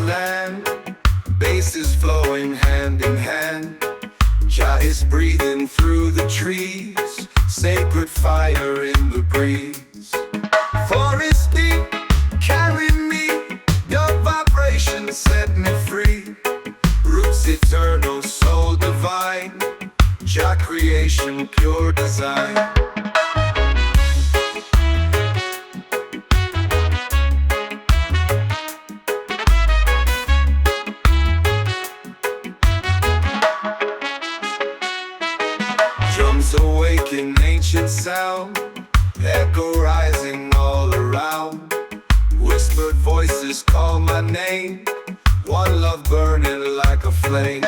land. Bass is flowing hand in hand. Jah is breathing through the trees. Sacred fire in the breeze. Forest deep, carry me. Your vibration set me free. Roots eternal, soul divine. Jah creation, pure design. Drums awaken ancient sound, echo rising all around. Whispered voices call my name, one love burning like a flame.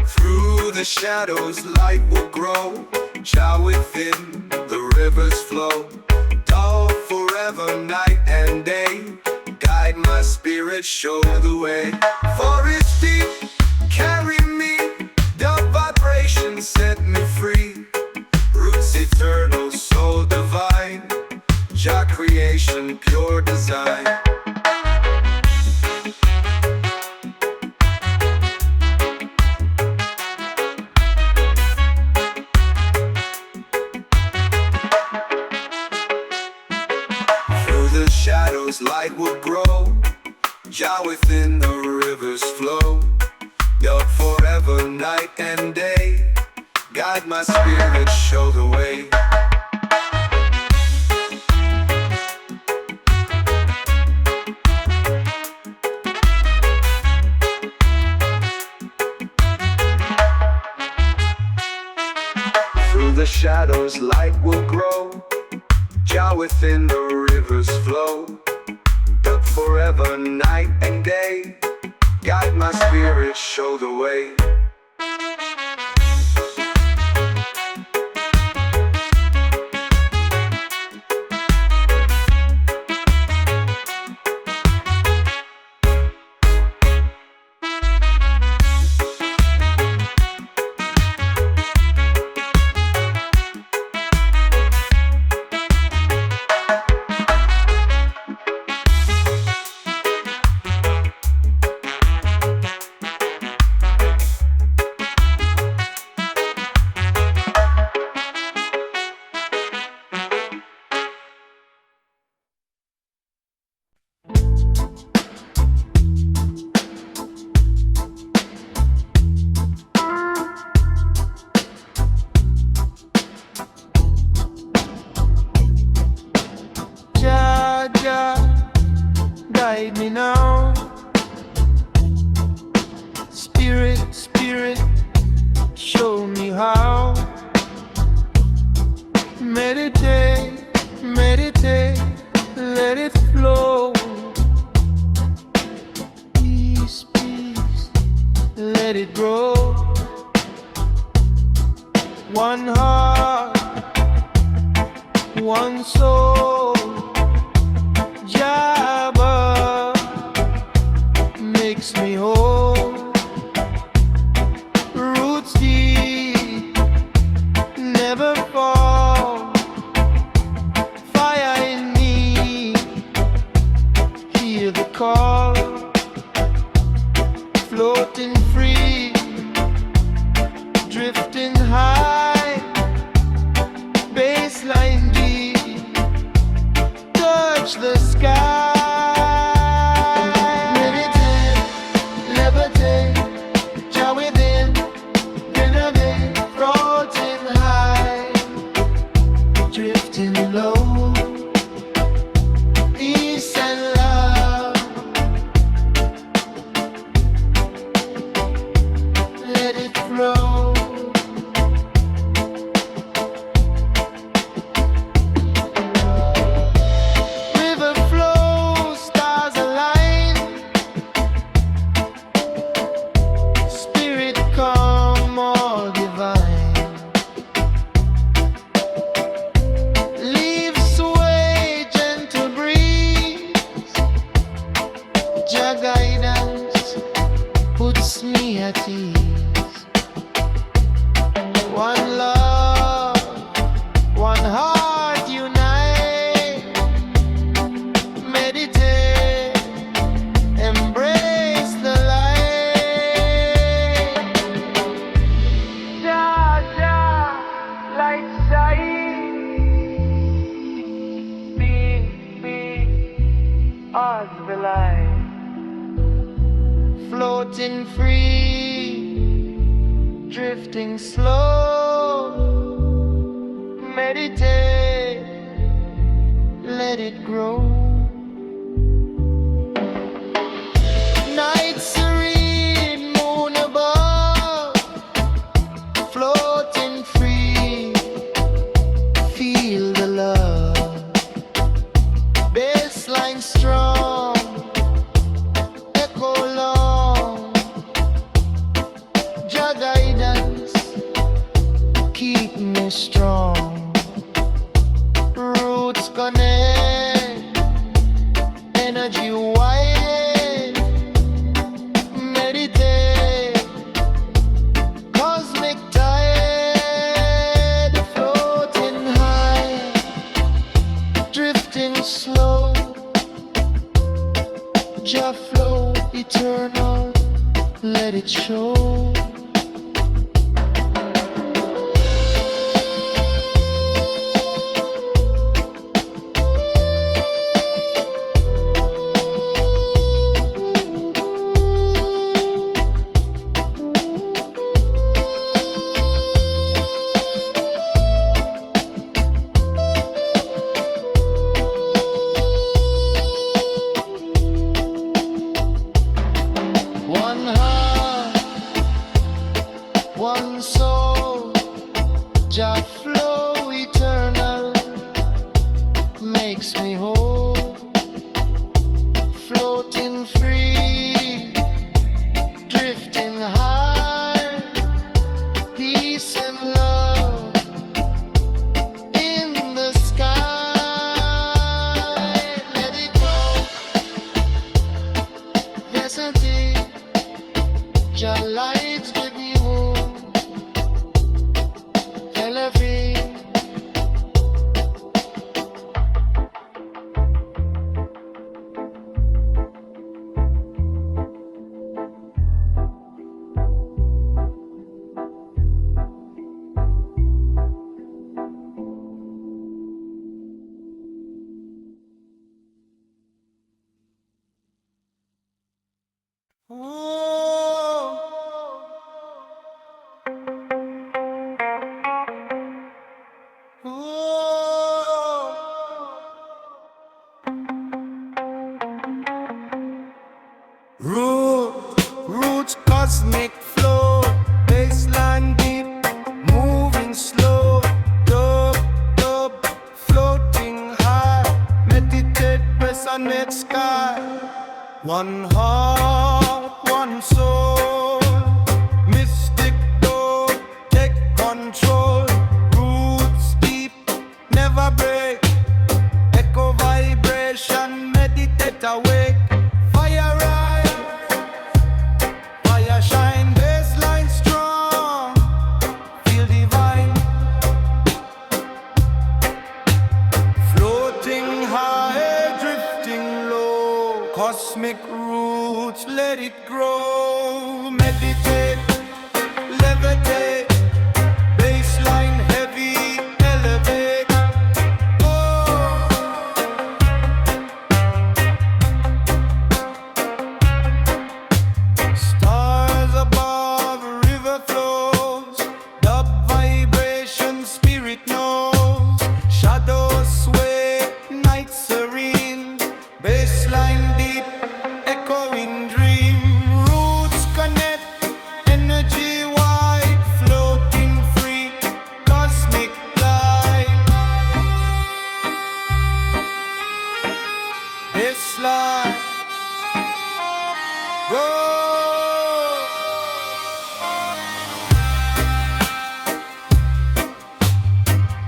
Through the shadows light will grow, Jah within the rivers flow. Dull forever night and day, guide my spirit, show the way. Forest deep, carry me. Dub vibration set me free. Roots eternal, soul divine. Jah creation, pure design. Through the shadows light will grow, Jah within the rivers flow. Dub forever night and day, guide my spirit, show the way. Through the shadows light will grow, Jah within the rivers flow. Dub forever night and day, guide my spirit, show the way. Guide me now. Spirit, Spirit, show me how. Meditate, meditate, let it flow. Peace, peace, let it grow. One heart, one soul. Jabba makes me whole. Roots deep, never fall. Fire in me, hear the call. Floating free, drifting high. Bassline deep, touch the sky. Meditate, levitate, Jah within, renovate, floating high, drifting low, peace and love. Let it flow. Your guidance puts me at ease. One love, one heart unite. Meditate, embrace. floating free, drifting slow. Meditate, let it grow. Night serene, moon above, floating free. Feel the love, bassline strong, echo long. Jah guidance, keep me strong. Roots connect, energy wide. Meditate, cosmic tide, floating high, drifting slow. Jah flow eternal, let it show. One heart, one soul, Jah flow eternal, makes me whole. Floating free, drifting high, peace and love in the sky. Let it go, there's a day. Jah lights give me hope, elevate. Roots cosmic flow, bassline deep, moving slow. Dub, floating high, meditate, press on that sky. One heart, one soul, mystic door, take control. Roots deep, never break, echo vibration, meditate awake. Fire rise, fire shine, bassline strong, feel divine. Floating high, drifting low, cosmic roots, let it grow. Meditate, levitate, bassline heavy, elevate. Stars above, river flows, dub vibration, spirit knows. Shadows sway, night serene, bassline deep, echoing dream. Roots connect, energy wide, floating free, cosmic light. Bassline, go.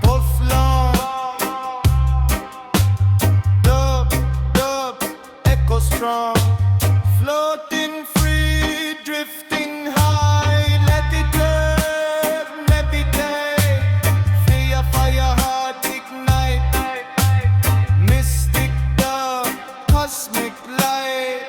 Puff long, dub, echo strong. Floating free, drifting high, let it live, meditate. Feel fire heart ignite, mystic dub, cosmic light.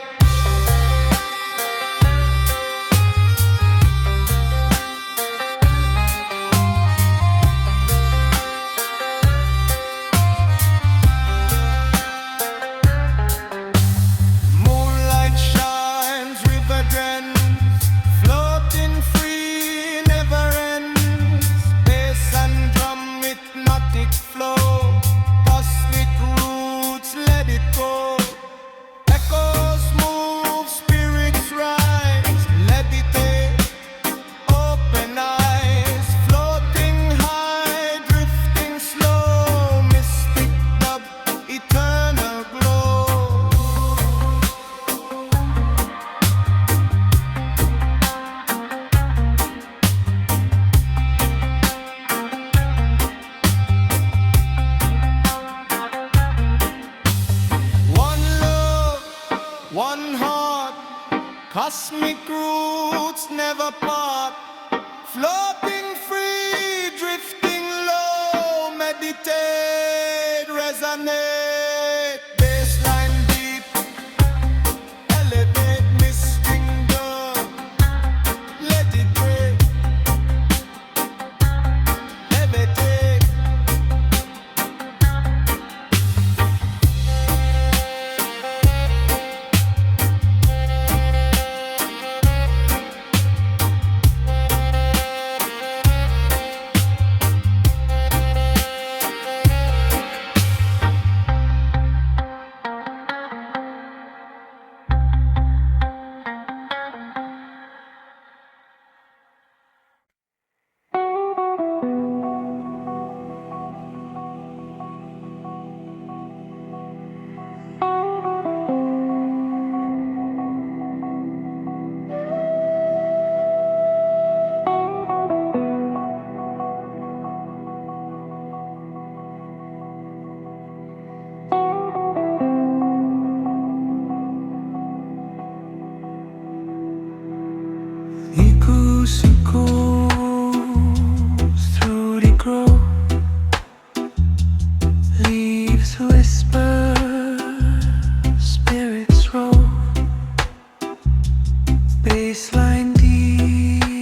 heart, cosmic roots never part. Floating free, drifting low, meditate, resonate. Baseline deep, elevate, misting dub. Let it break, levitate. Echoes through the grove, leaves whisper, spirits roll. Baseline deep,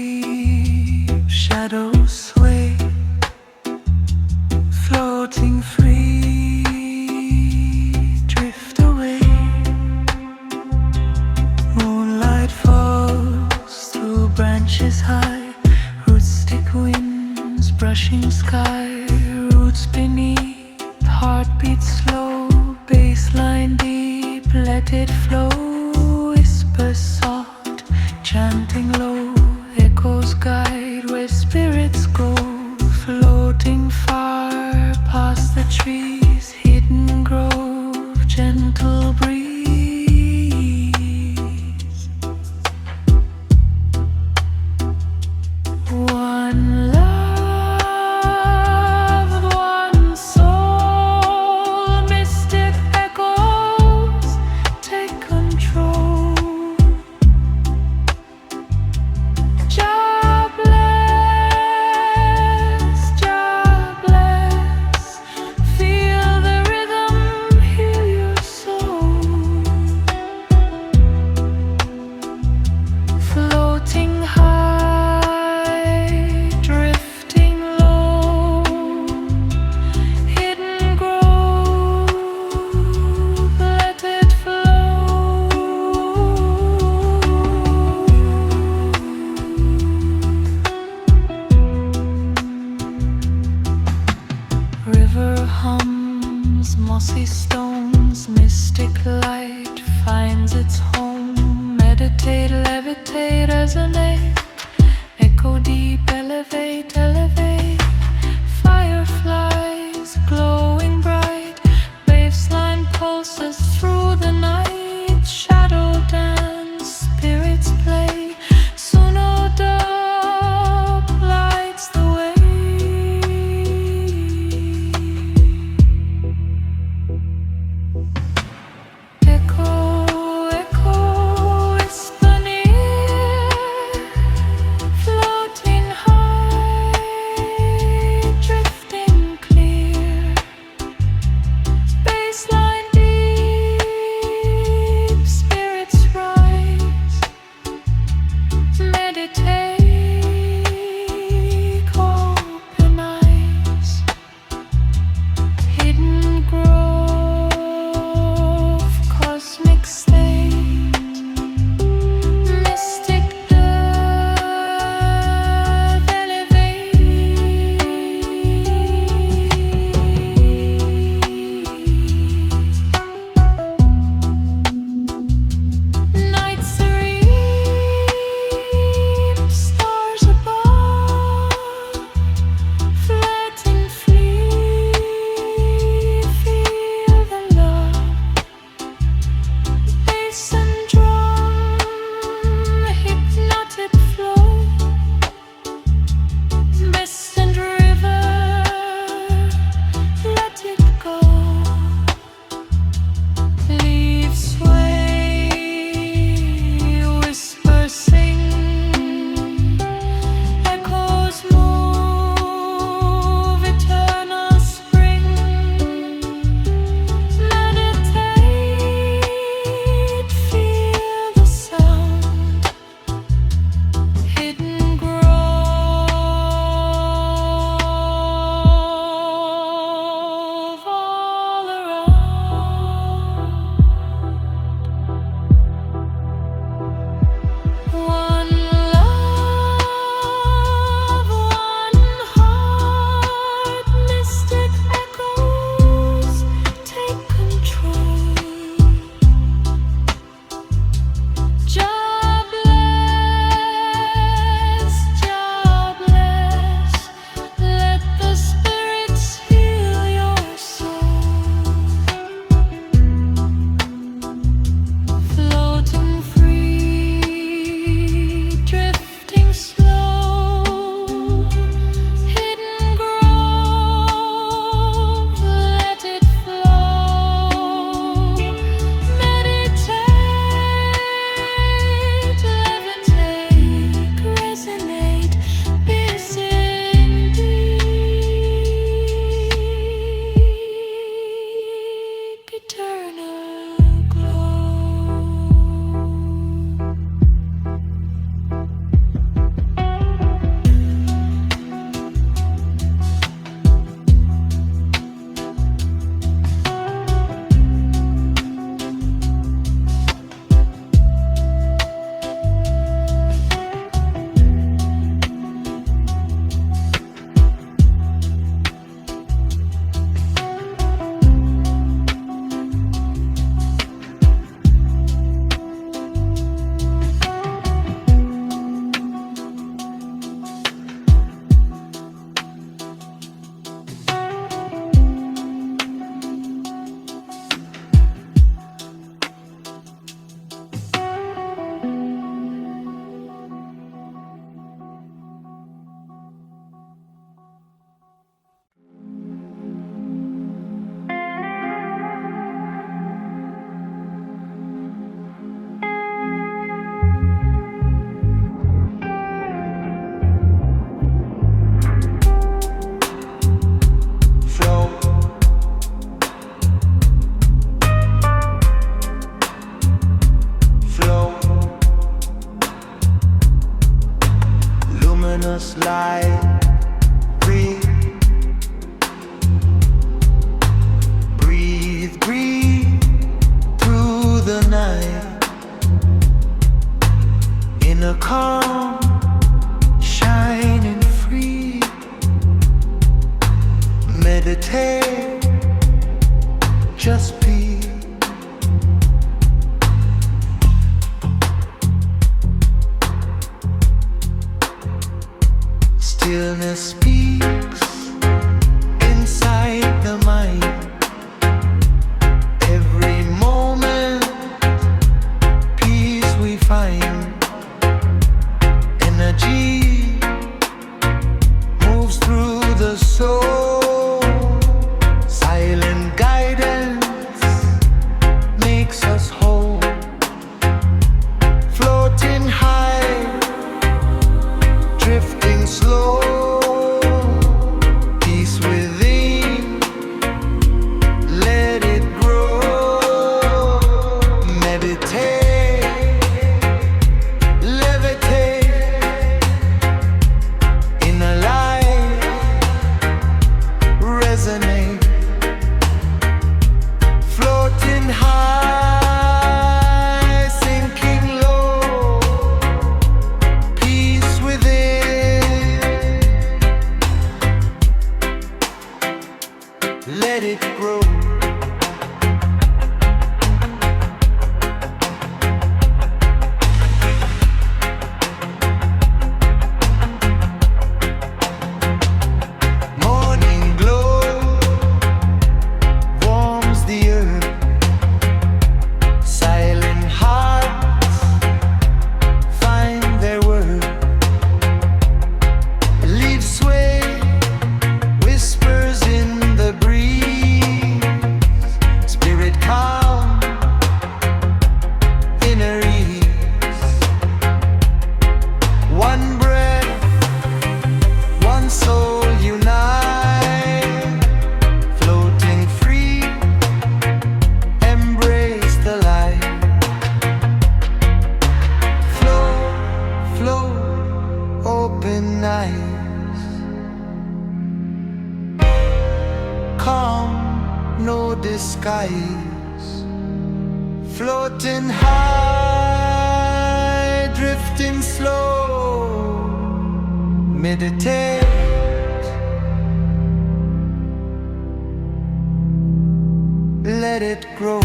shadows sway, floating free, drift away. Moonlight falls through branches high, rootstic winds brushing sky, roots beneath, heartbeat slow, baseline deep, let it flow, whisper soft, chanting low, echoes guide where spirits go, floating far past the trees, hidden grove, gentle breeze. One love, one soul, mystic echoes take control. Jah bless, feel the rhythm, heal your soul. Floating high, drifting low, hidden grove, let it flow. River hums, mossy stones, mystic light finds its home. Meditate, levitate, resonate, echo deep, elevate, elevate. Fireflies glowing bright, baseline pulses through the night. Shadow dance, spirits play, Suno dub lights the way. Echo, echo, whisper near, floating high, us light. Breathe, breathe, breathe through the night in a calm, shining free. Meditate, just be. Stillness speaks inside the mind. Every moment, peace we find. Energy moves through the soul. Silent guidance makes us whole. Floating high, drifting slow. Peace within, let it grow. Meditate, levitate in a light, resonate. Floating high, sinking low. Peace within, let it grow. Morning glow warms the earth. Silent hearts find their worth. Leaves sway, whispers in the breeze. Spirit calm, inner ease. One breath, one soul unite. Floating free, embrace the light. Flow, flow, open eyes. Calm, no disguise. Floating high, drifting slow. Meditate, let it grow.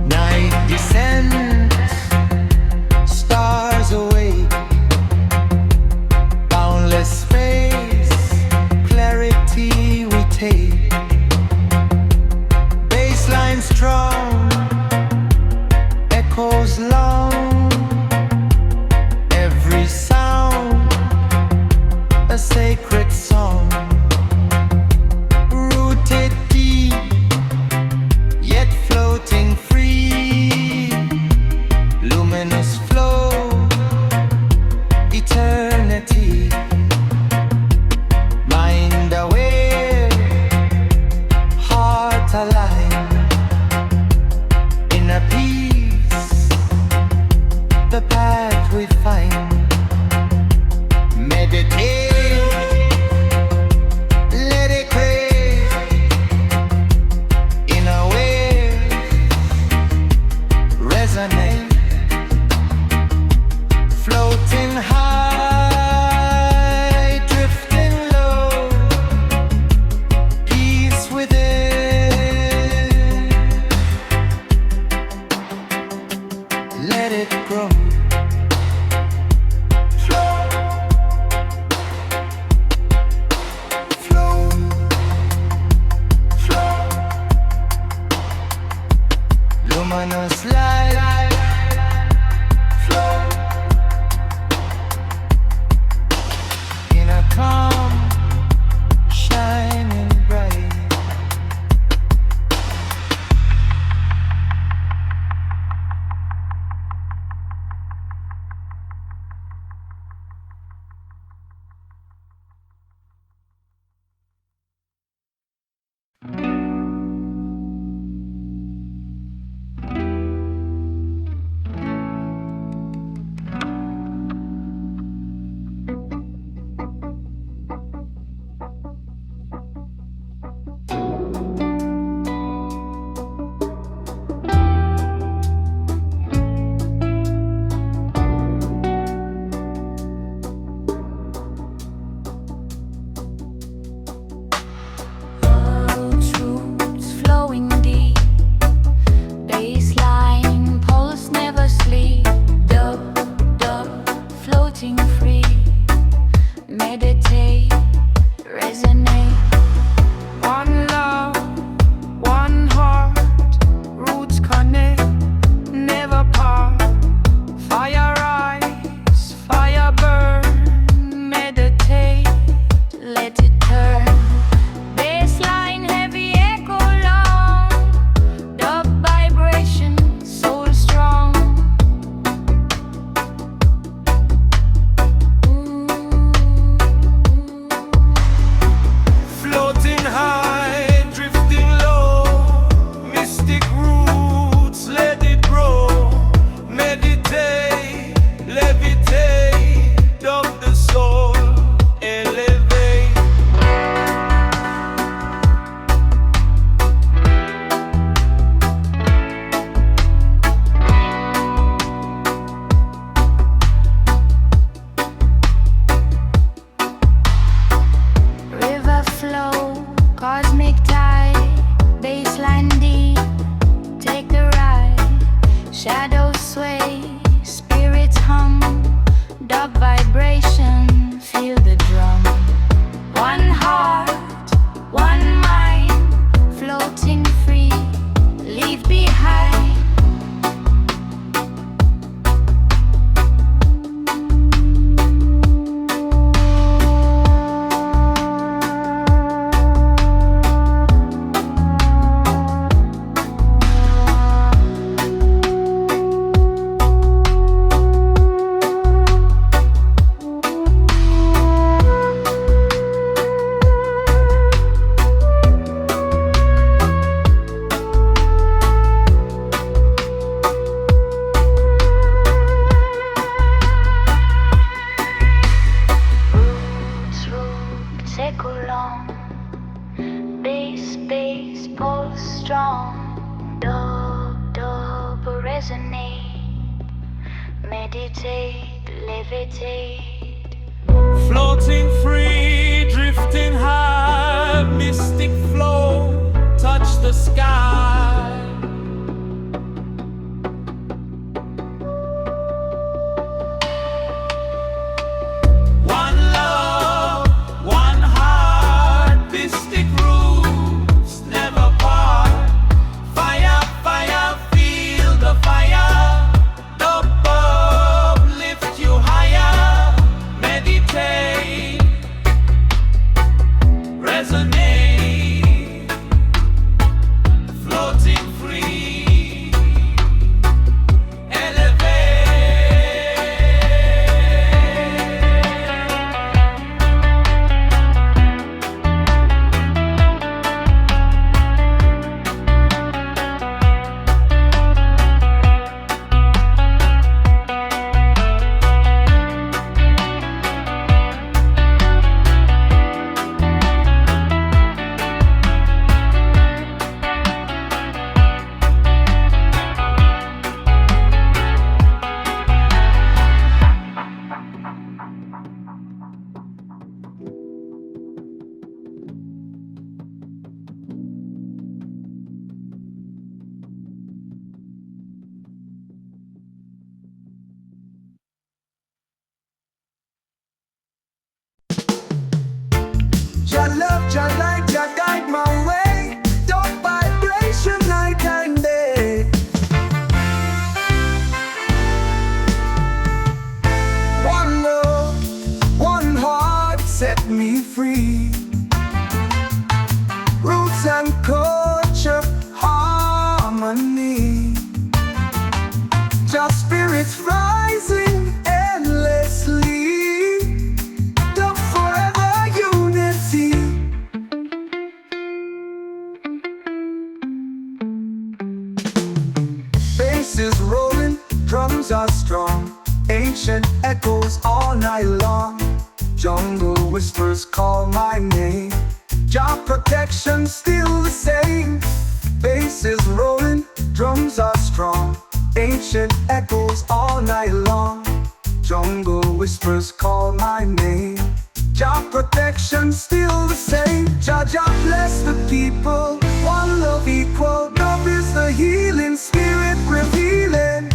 Night descends, stars awake. Boundless space, clarity we take. levitate, resonate. One love, one heart, roots connect, never part. Fire rise, fire burn, meditate, let it turn. Bassline heavy echo long, dub vibration soul strong. Floating high, drifting low, mystic roots, let it grow. Meditate, levitate, dub the soul, elevate. River flow, cosmic tide, baseline deep, take the ride. Shadows sway, spirits hum, dub vibration, feel the drum. One heart, one mind, floating free, leave behind. Roots, roots echo long, bass, pulse strong. Dub, dub, resonate, meditate, levitate. Floating free, drifting high, mystic flow, touch the sky. One love, one heart, mystic roots, never part. Fire, fire, feel the fire. Dub, lift you higher. Meditate, resonate, floating free, elevate. Your love, your light, your guide my way. Don't vibration night and day. One love, one heart set me free. Roots and culture, harmony. Just spirits rising endlessly. The forever unity. Bass is rolling, drums are strong. Ancient echoes all night long. Jungle whispers call my name. Job protection still the same. Bass is rolling, drums are strong. Ancient echoes all night long. Jungle whispers call my name. Job protection still the same. Jah Jah bless the people. One love equal. Love is the healing spirit revealing.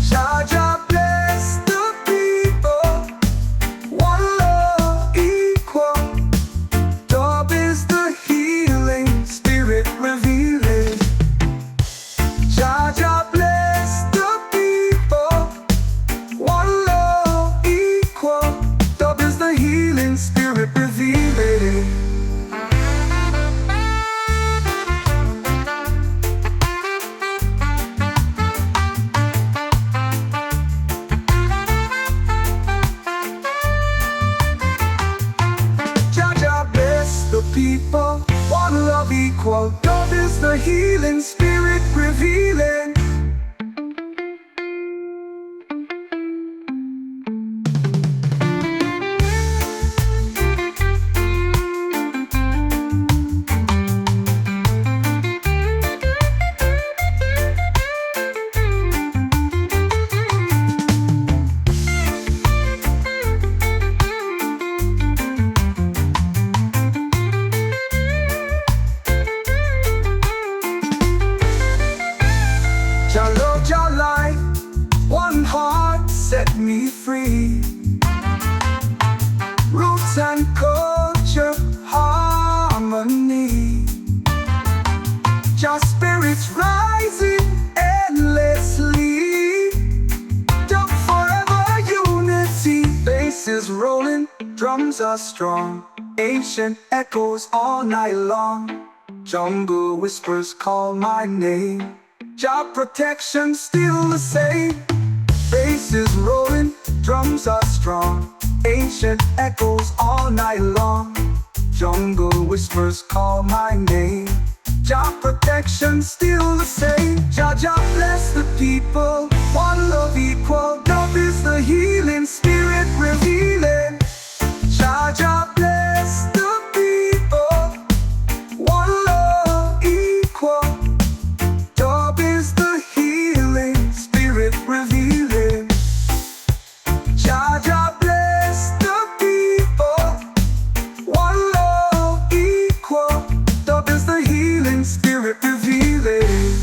Jah Jah bless the people. One love equal. the healing spirit revealing. Jah love, Jah light, one heart set me free. Roots and culture, harmony. Jah spirits rising endlessly. Dub forever unity. Bass is rolling, drums are strong. Ancient echoes all night long. Jungle whispers call my name. Job protection still the same. Bass is rolling, drums are strong. Ancient echoes all night long. Jungle whispers call my name. Job protection still the same. Jah Jah bless the people, one love equal. Dub is the healing spirit revealing. Jah Jah bless the people, one love equal. Dub is the healing spirit revealing. Jah Jah bless the people, one love equal. Dub is the healing spirit revealing.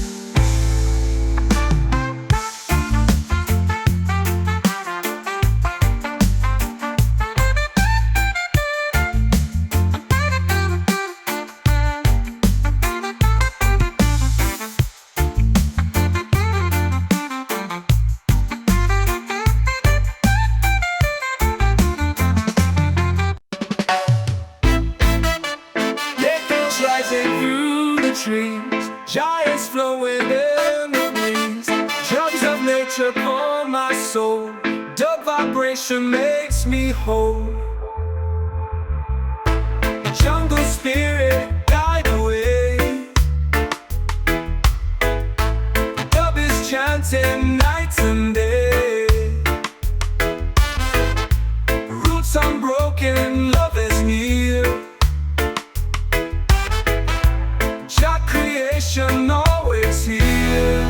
Echoes rising through the trees, giants flowing in the breeze. Drums of nature pour my soul. Dub vibration makes me whole. Jungle spirit guide the way. Dub is chanting night and day. Roots unbroken, love is near. Jah creation always here.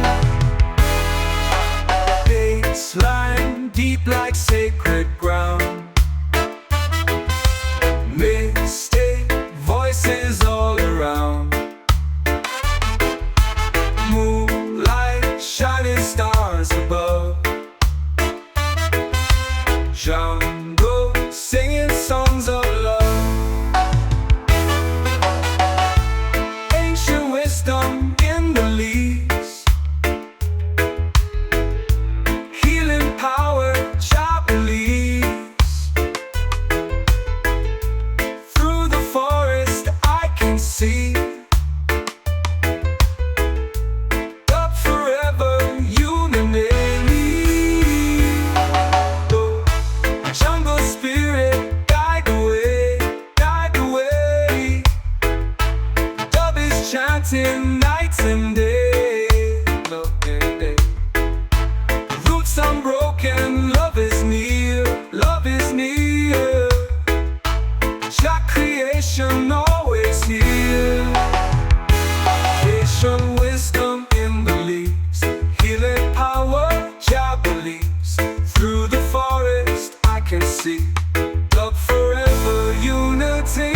Bassline deep like sacred ground. Mystic voices all around. Moonlight shining stars above. Jungle singing songs of love. Ancient wisdom in the leaves. Healing power, Jah believes. Through the forest I can see. Dub forever unity. Jungle spirit guide the way, guide the way. Dub is chanting night and day, love and day. Roots unbroken, love is near, love is near. Jah creation always here. Ancient wisdom in the leaves. Healing power, Jah believes. Through the forest I can see. Dub forever unity.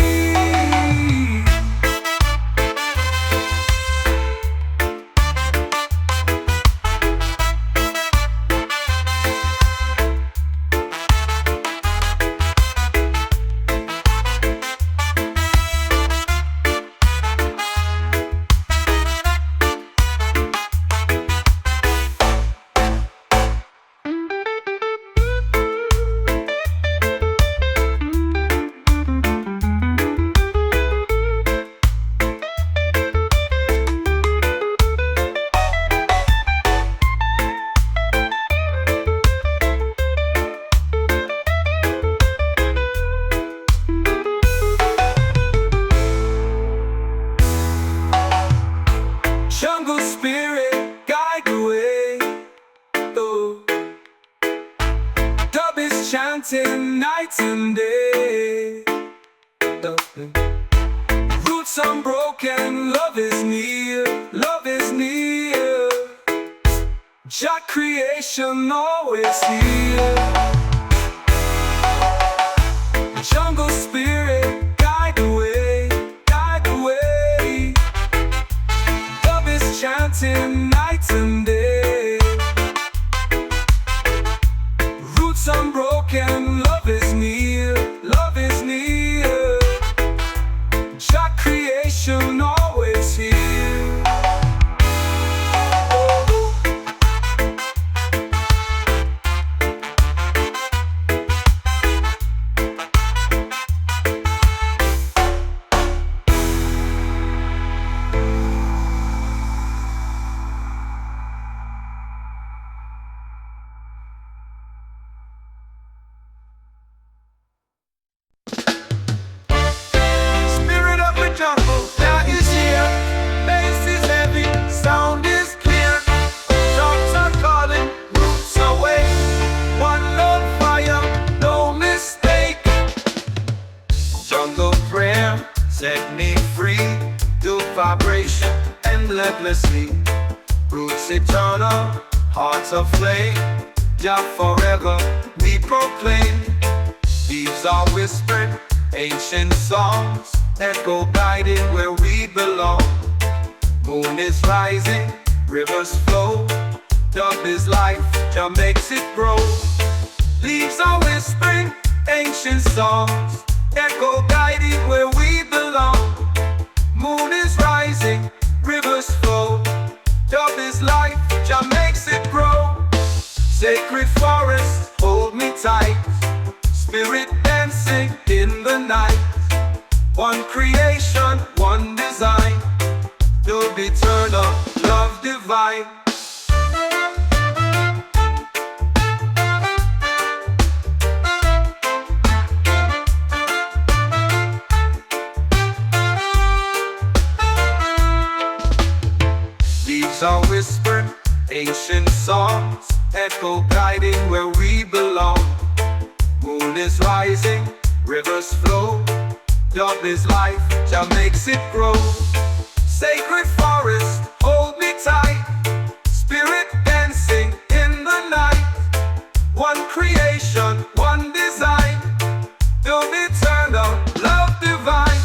Roots unbroken, love is near, love is near. Jah creation always here. Jungle spirit, guide the way, guide the way. Dub is chanting night and day. Roots unbroken, love is near, love is near. Jah creation always here. Spirit of the jungle, now is here. Bass is heavy, sound is clear. Drums are calling, roots away. One love fire, no mistake. Jungle prayer, set me free. Do vibration endlessly. Roots eternal, hearts aflame. Jah forever, we proclaim. These are whispered, ancient songs, echo guided where we belong. Moon is rising, rivers flow. Dub is life, Jah makes it grow. Leaves are whispering, ancient songs, echo guided where we belong. Moon is rising, rivers flow. Dub is life, Jah makes it grow. Sacred forest, hold me tight. Spirit dancing in the night. One creation, one design. Dub eternal, love divine. Leaves are whispered, ancient songs, echo guiding where we belong. Moon is rising, rivers flow. Dub is life, Jah makes it grow. Sacred forest, hold me tight. Spirit dancing in the night. One creation, one design. Dub eternal, love divine.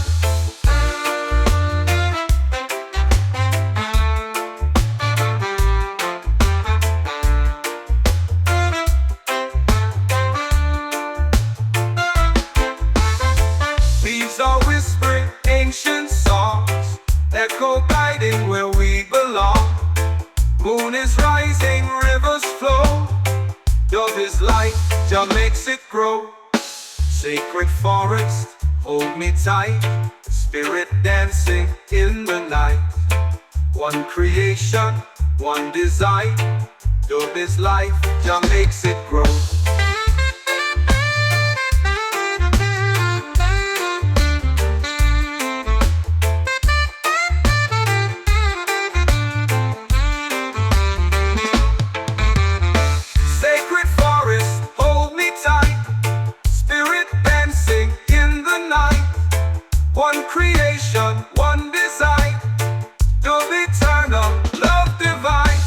Leaves are whispering, ancient songs, echo guiding where we belong. Moon is rising, rivers flow. Dub is light, Jah makes it grow. Sacred forest, hold me tight. Spirit dancing in the night. One creation, one design. Dub is life, Jah makes it grow. Sacred forest, hold me tight. Spirit dancing in the night. One creation, one design. Dub eternal, love divine.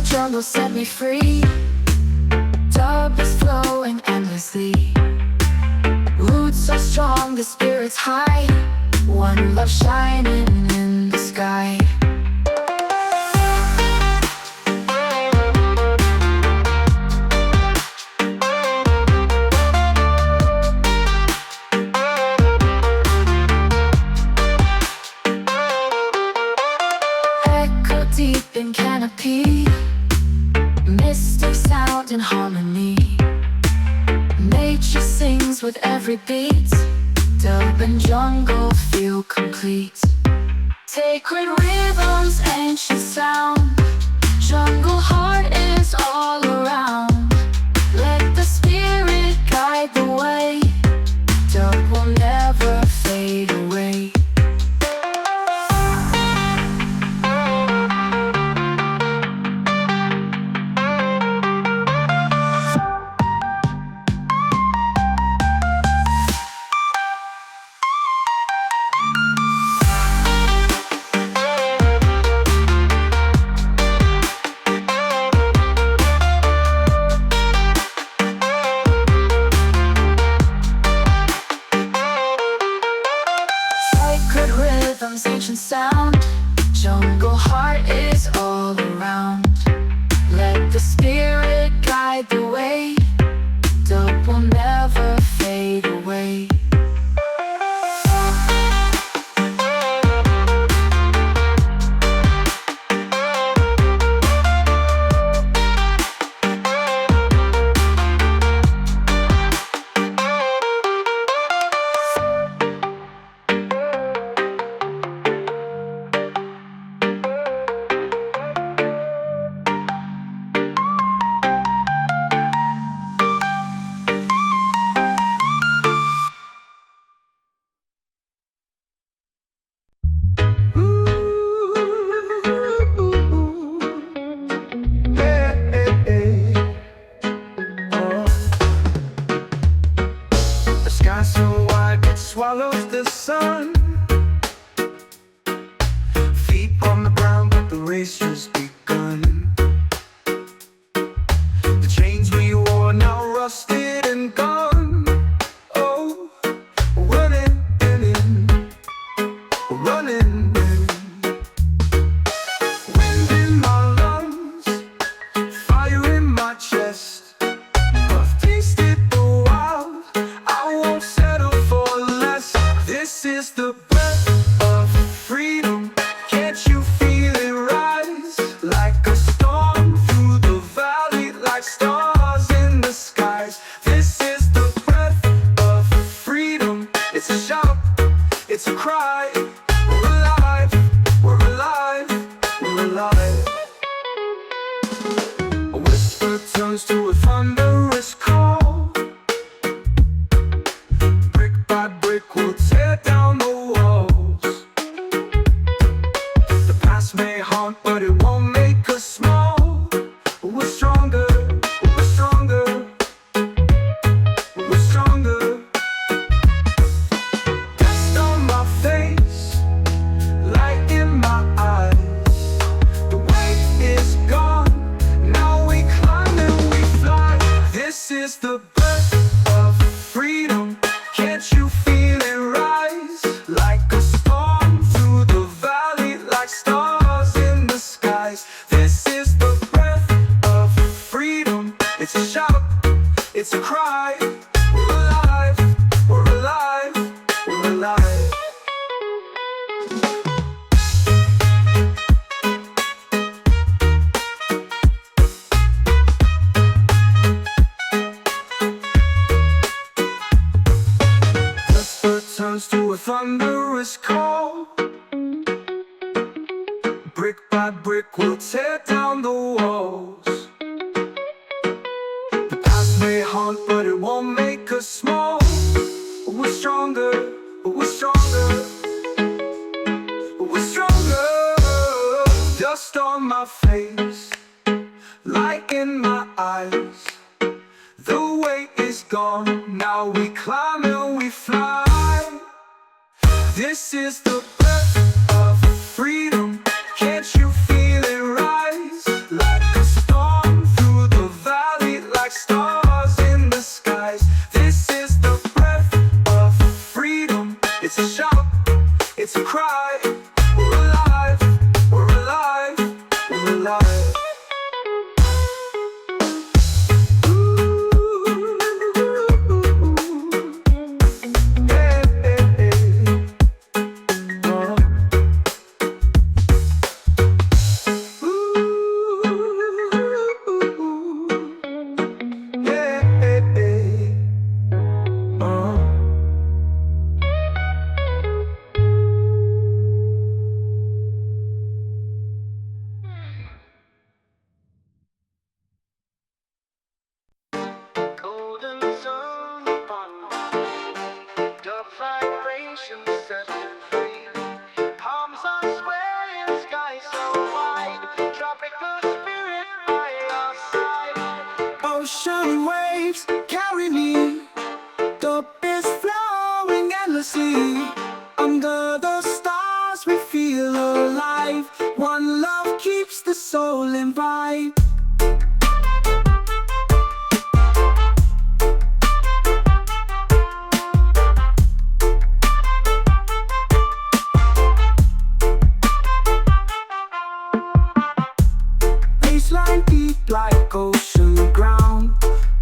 jungle set me free. Dub is flowing endlessly. Roots so strong, the spirit's high. One love shining in the sky. Echo deep in canopy, mystic sound in harmony. Nature sings with every beat. Dub and jungle feel complete. Sacred rhythms, ancient sound. Jungle heart is all around. Let the spirit guide the way. Dub will never fade away. Sacred rhythms, ancient sound. Jungle heart is all around. Let the spirit guide the way. Dub will never fade away. The sky so wide it swallows the sun. Feet on the ground, but the race just begun. The chains we wore now rusted and gone. Oh, running in, running in. Wind in my lungs, fire in my chest. I've tasted the wild, I won't settle for less. This is the breath of freedom. Can't you feel it rise? Like a storm through the valley, like stars in the skies. This is the breath of freedom. It's a shout, it's a cry. We're alive, we're alive, we're alive. A whisper turns to a thunderous call. Brick by brick we'll tear down the walls. The past may haunt, but it won't make us small. We're stronger, we're stronger, we're stronger. Dust on my face, light in my eyes. The weight is gone, now we climb and we fly. This is the breath of freedom. Can't you feel it rise? Like a storm through the valley, like stars in the skies. This is the breath of freedom. It's a shout, it's a cry. We're alive, we're alive, we're alive. Whisper turns to a thunderous call. Brick by brick we'll tear down the walls. The past may haunt, but it won't make us small. We're stronger, we're stronger, we're stronger. Dust on my face, light in my eyes. The weight is gone, now we climb and we fly. This is the breath of freedom. Can't you feel it rise? Like a Ocean waves carry me. The is flowing endlessly. Under the stars we feel alive. One love keeps the soul in vibe. Bassline deep like ocean ground.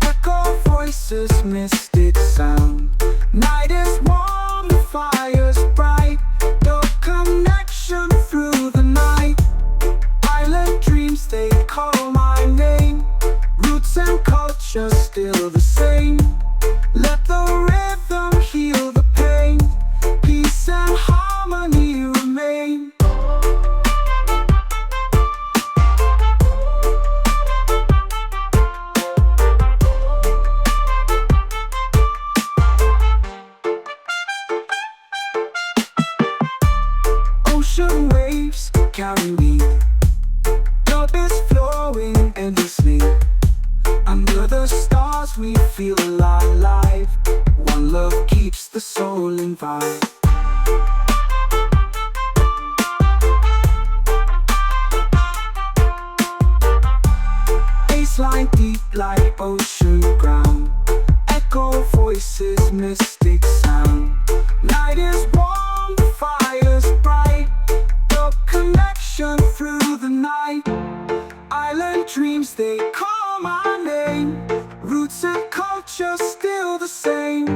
Echo voices, mystic sound. Night is warm, the fire's bright. The connection through the night. Island dreams, they call my name. Roots and culture still the same. Let the rhythm heal the pain. Peace and harmony remain. Ocean waves carry me. Love is flowing endlessly. Under the stars we feel alive. One love keeps the soul in vibe. Bassline deep like ocean ground. Echo voices, mystic sound. Night is warm, the fire's bright. The connection through the night. Island dreams, they call my name. Roots and culture still the same.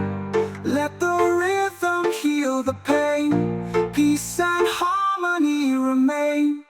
Let the rhythm heal the pain. Peace and harmony remain.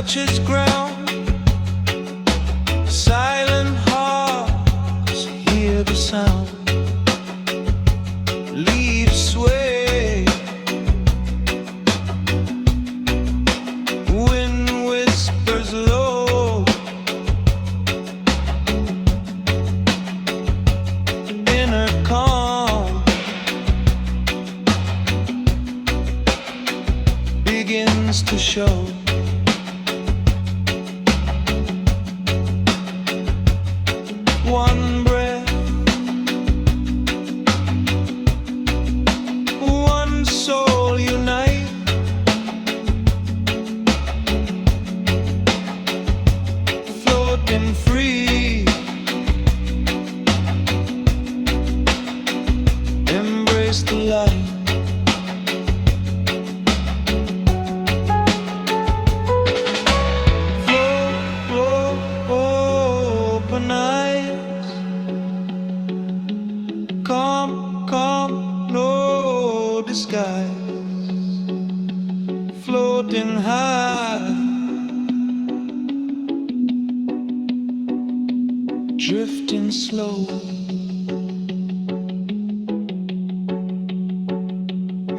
touches ground. Silent hearts hear the sound. Leaves sway, wind whispers low. Inner calm begins to show. One breath, one soul unite. Floating free, embrace the light. Open eyes, calm, no disguise. Floating high, drifting slow.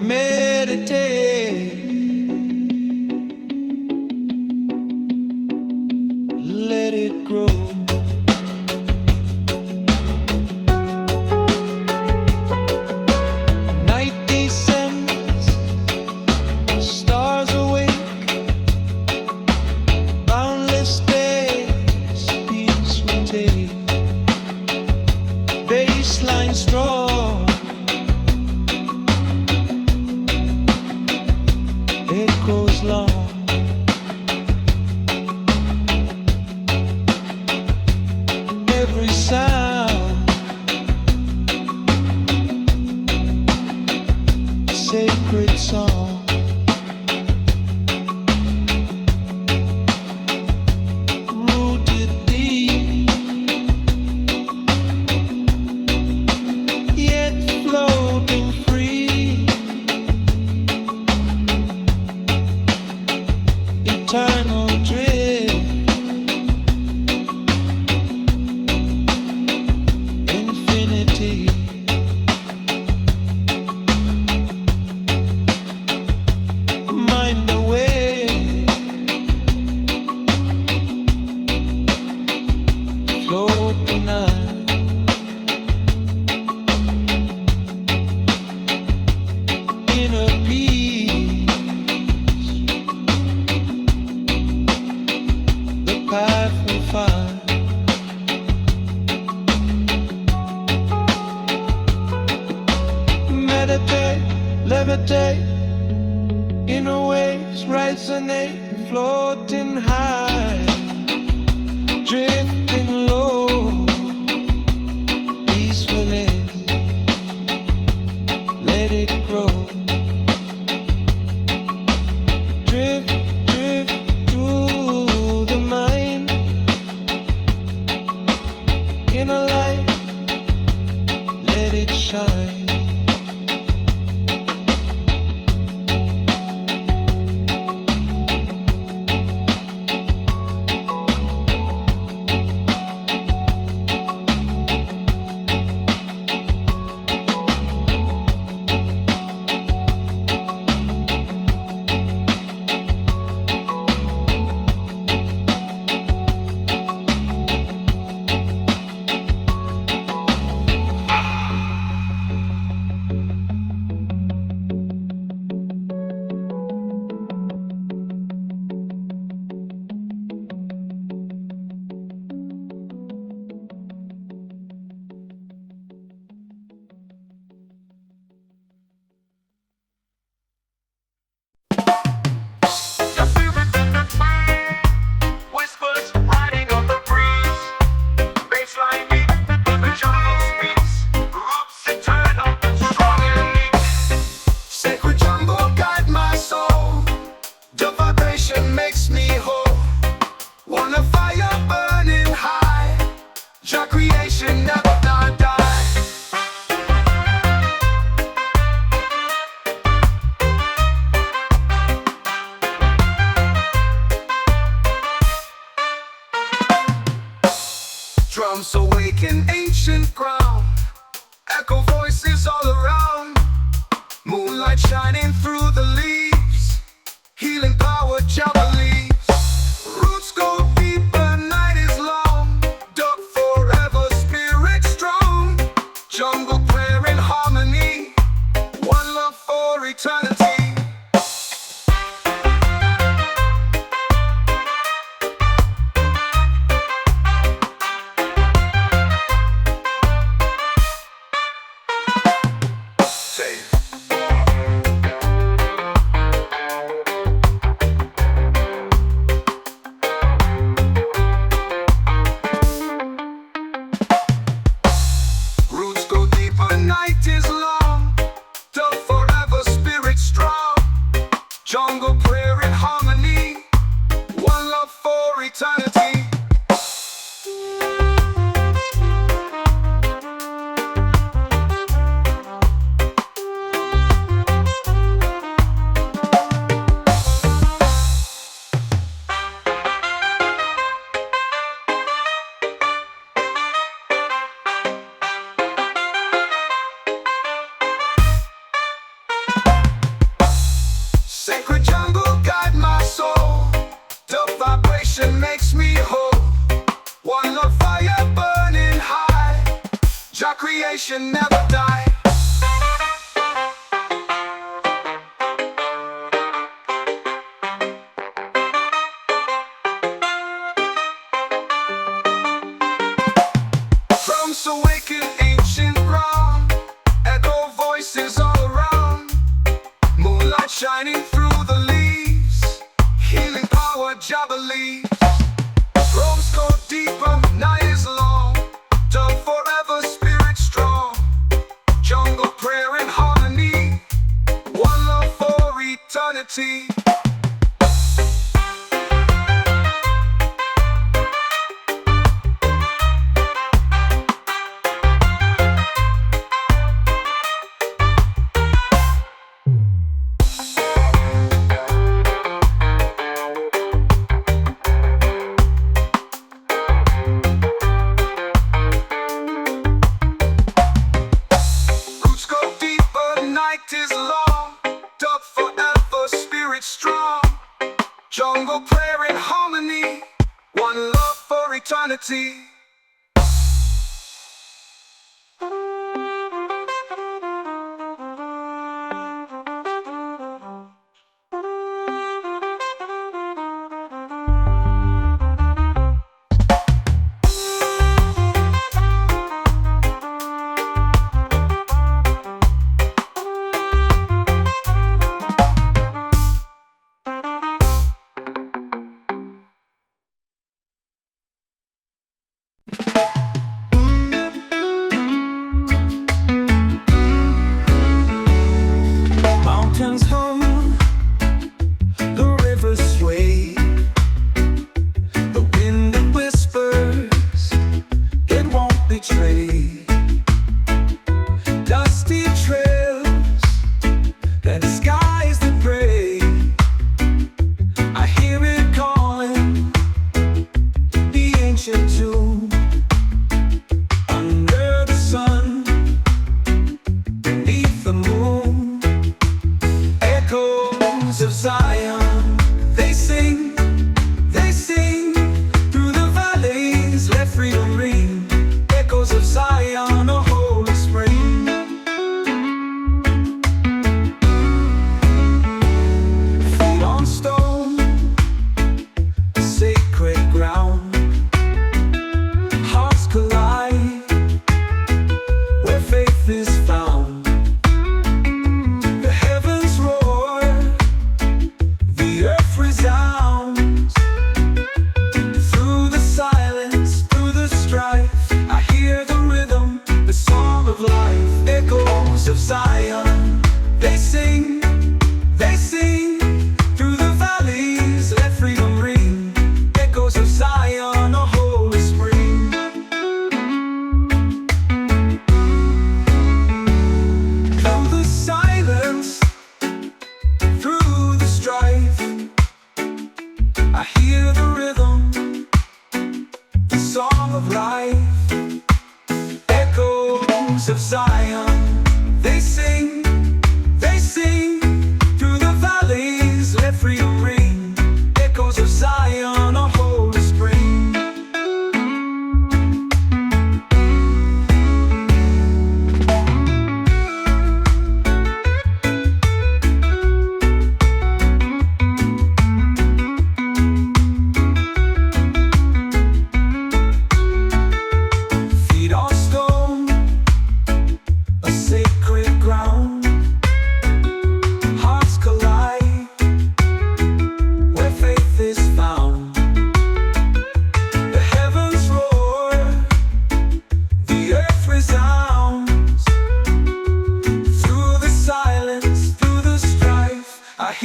Meditate, let it grow. Night descends, stars awake. Boundless days, peace will take. Baseline strong, echoes long. Every sound, sacred song. Rooted deep, yet floating free. Eternal drift, infinity. Mind away, float the night. Inner peace, the path we find. Meditate, levitate, inner waves resonate, floating high, drifting low, peacefully, let it grow. Drift, drift through the mind, inner light, let it shine. drums awaken ancient ground, echo voices all around, moonlight shining through the leaves, healing power jubilees. Roots go deeper, night is long, dub forever, spirit strong, jungle prayer in harmony, one love for eternity. Roots go deeper, night is long, dub forever, spirit strong, jungle prayer in harmony, one love for eternity. Sacred jungle guide my soul, dub vibration makes me whole, one love fire burning high, Jah creation never die. Drums awaken ancient ground, echo voices all around, moonlight shining through the leaves, healing power jubilees. Drums go deeper, night is long, dub forever, spirit strong, jungle prayer in harmony, one love for eternity. Roots go deeper, night is long, dub forever, spirit strong, jungle prayer in harmony, one love for eternity. Mountains hum, the rivers sway, the wind it whispers, it won't betray. Dusty trails, then skies that pray, I hear it calling, the ancient tune, under the sun, beneath the moon. Echoes of Zion, they sing through the valleys, let freedom ring. Echoes of Zion, a holy spring. Feet on stone, sacred ground, hearts collide, where faith is found. The heavens roar, the earth resounds, through the silence, through the strife, I hear the rhythm, the song of life. Echoes of Zion, they sing through the valleys, let freedom ring. Echoes of Zion, a holy spring. Through the silence, through the strife, I hear the rhythm, the song of life.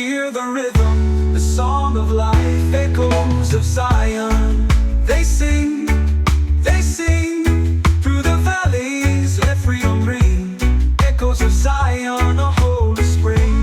hear the rhythm, the song of life, echoes of Zion. They sing through the valleys, let freedom ring. Echoes of Zion, a holy spring.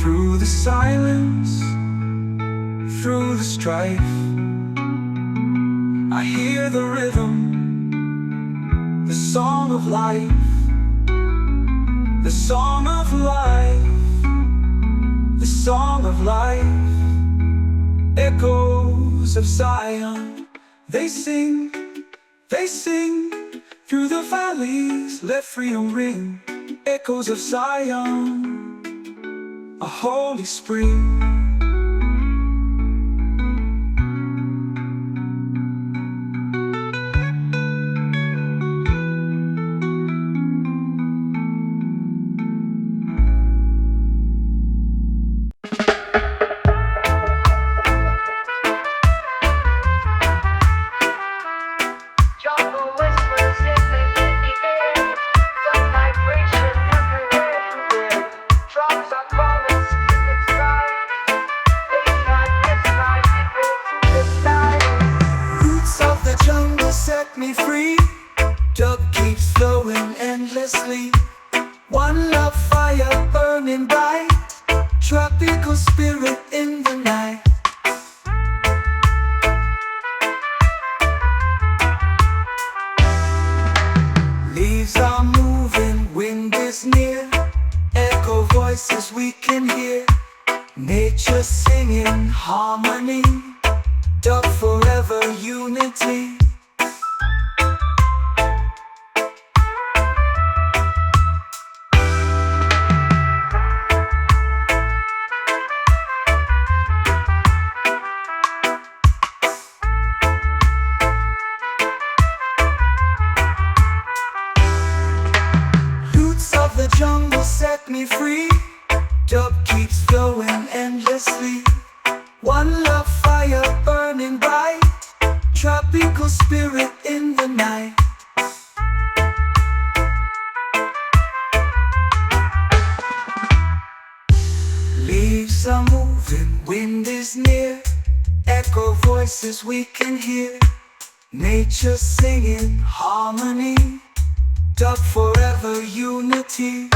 Through the silence, through the strife, I hear the rhythm, the song of life, the song of life, the song of life. Echoes of Zion, they sing through the valleys, let freedom ring. Echoes of Zion, a holy spring. Jungle whispers in the air, some vibration everywhere. Drums are calling, spirits rise. They not inside, people to the sky. Roots of the jungle set me free. Dub keeps flowing endlessly. One love fire burning bright. Tropical spirit in the night. Leaves are moving, wind is near. Echo voices we can hear. Nature singing harmony. Dub forever unity. Roots of the jungle set me free. Dub keeps flowing endlessly. One love fire burning bright. Tropical spirit in the night. Leaves are moving, wind is near. Echo voices we can hear. Nature singing harmony. Dub forever unity.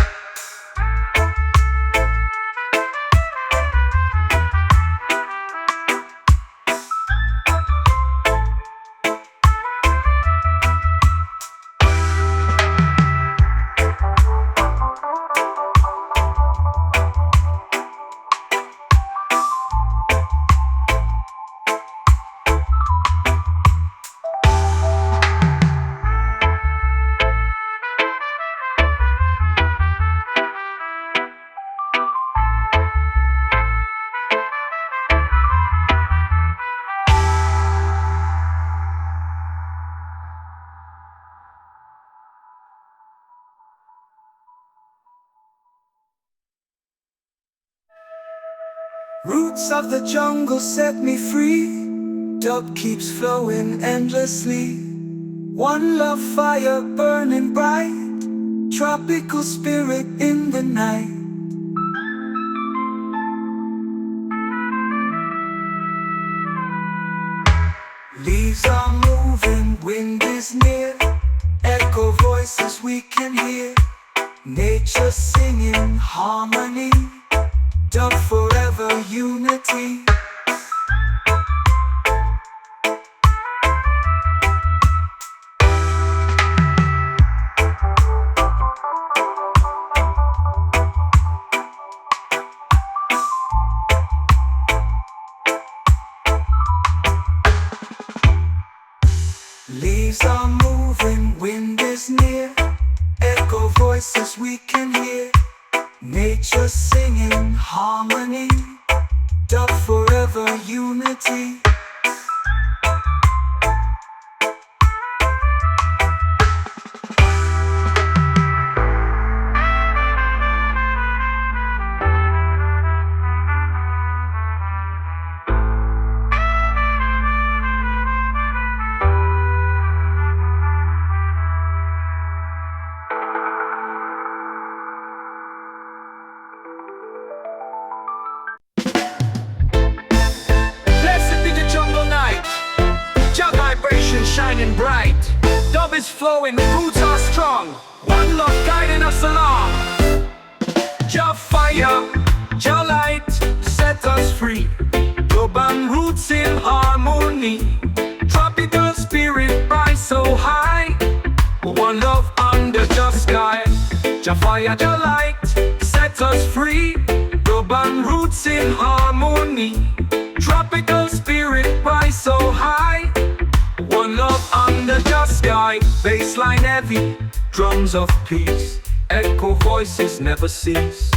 Roots of the jungle set me free. Dub keeps flowing endlessly. One love fire burning bright. Tropical spirit in the night. Leaves are moving, wind is near. Echo voices we can hear. Nature singing harmony. Dub forever unity. Leaves are moving, wind is near. Echo voices we can hear. Nature singing harmony. Dub forever unity. strong. One love guiding us along. Jah fire, Jah light, set us free. Urban roots in harmony. Tropical spirit rise so high. One love under the sky. Jah fire, Jah light, set us free. Urban roots in harmony. Tropical spirit rise so high. One love under the sky. Bassline heavy, drums of peace. Echo voices never cease.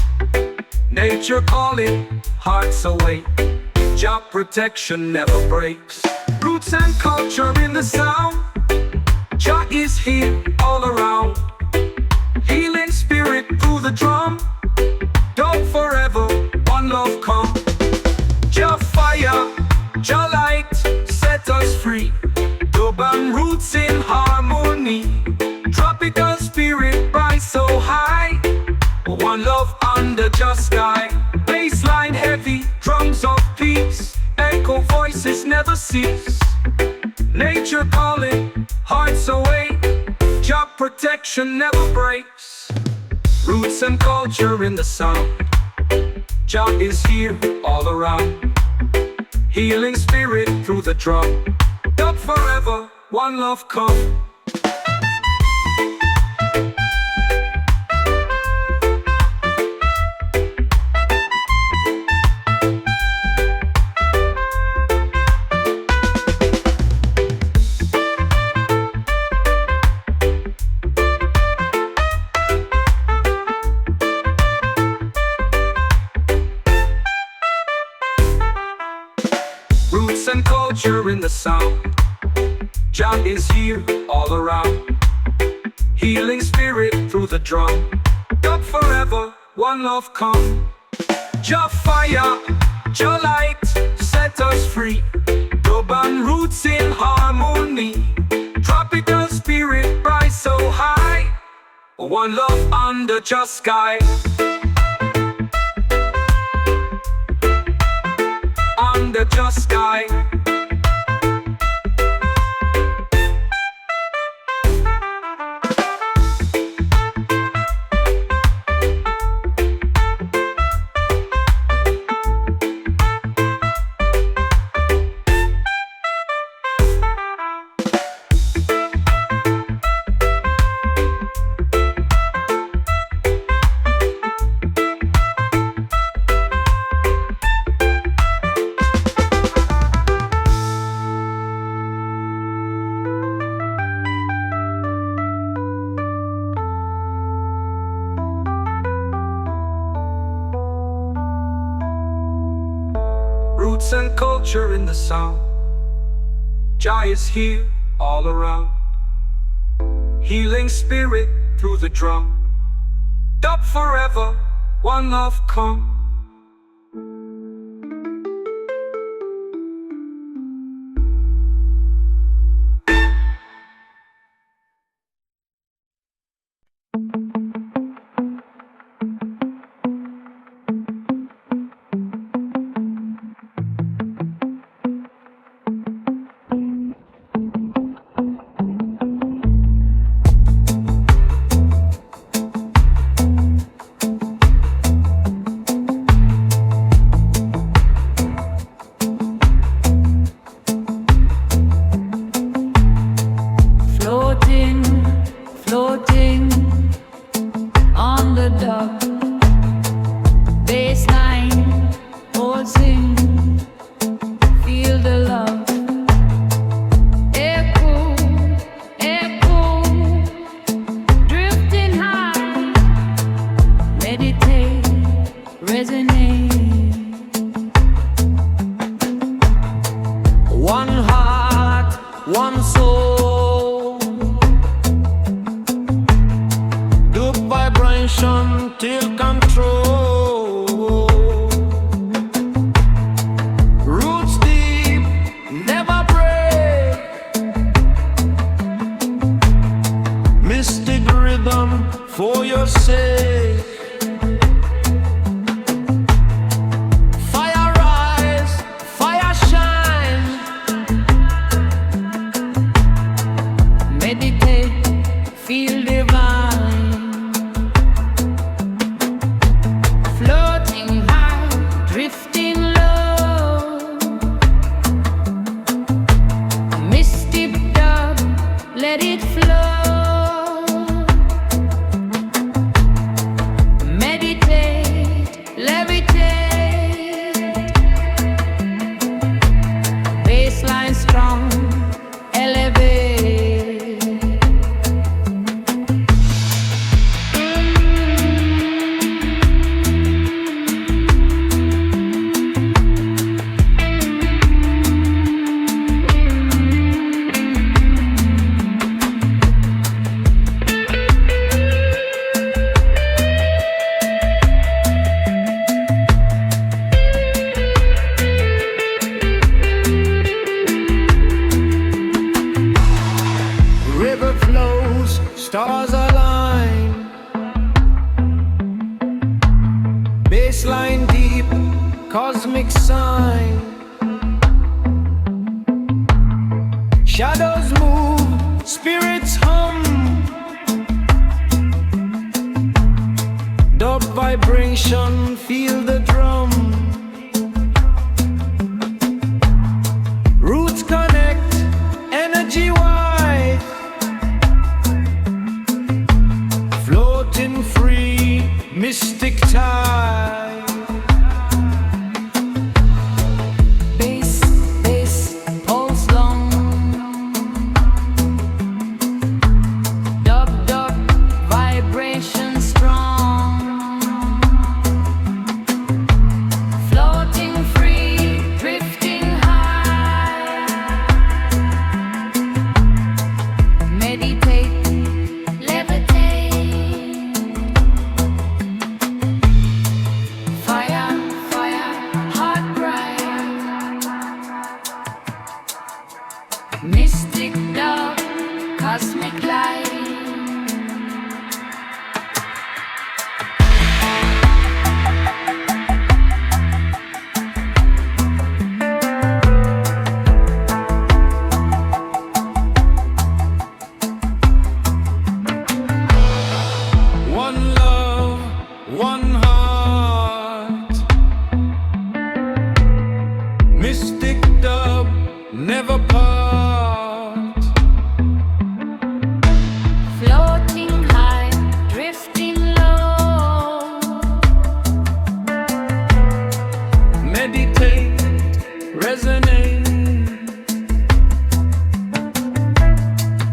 Nature calling, hearts awake. Jah protection never breaks. Roots and culture in the sound. Jah is here all around. Healing spirit through the drum. Don't forever, one love come. Jah fire, Jah light, set us free. Urban roots in harmony. Tropical spirit rise so high. One love under the sky. Bassline heavy, drums of peace. Echo voices never cease. Nature calling, hearts awake. Jah protection never breaks. Roots and culture in the sound. Jah is here all around. Healing spirit through the drum. Dub forever, one love come. Roots and culture in the sound. Jah is here all around. Healing spirit through the drum. Dub forever, one love come. Jah fire, Jah light, set us free. Urban roots in harmony. Tropical spirit rise so high. One love under the sky. Under the sky. Roots and culture in the sound. Jah is here all around. Healing spirit through the drum. Dub forever, one love come. one soul. Dub vibration till control. Roots deep, never break. Mystic rhythm for your sake. Fire rise, fire shine. Meditate, feel divine. bassline deep, cosmic sign. Shadows move, spirits hum. Dub vibration, feel the drum. Roots connect, energy wide. Floating free, mystic tide. Bass, bass, pulse long. Dub, dub, vibration strong. Floating free, drifting high. Meditate, levitate. Fire, fire, heart bright. Mystic dove, cosmic light. One love, one heart. Mystic dub, never part. Floating high, drifting low. Meditate, resonate.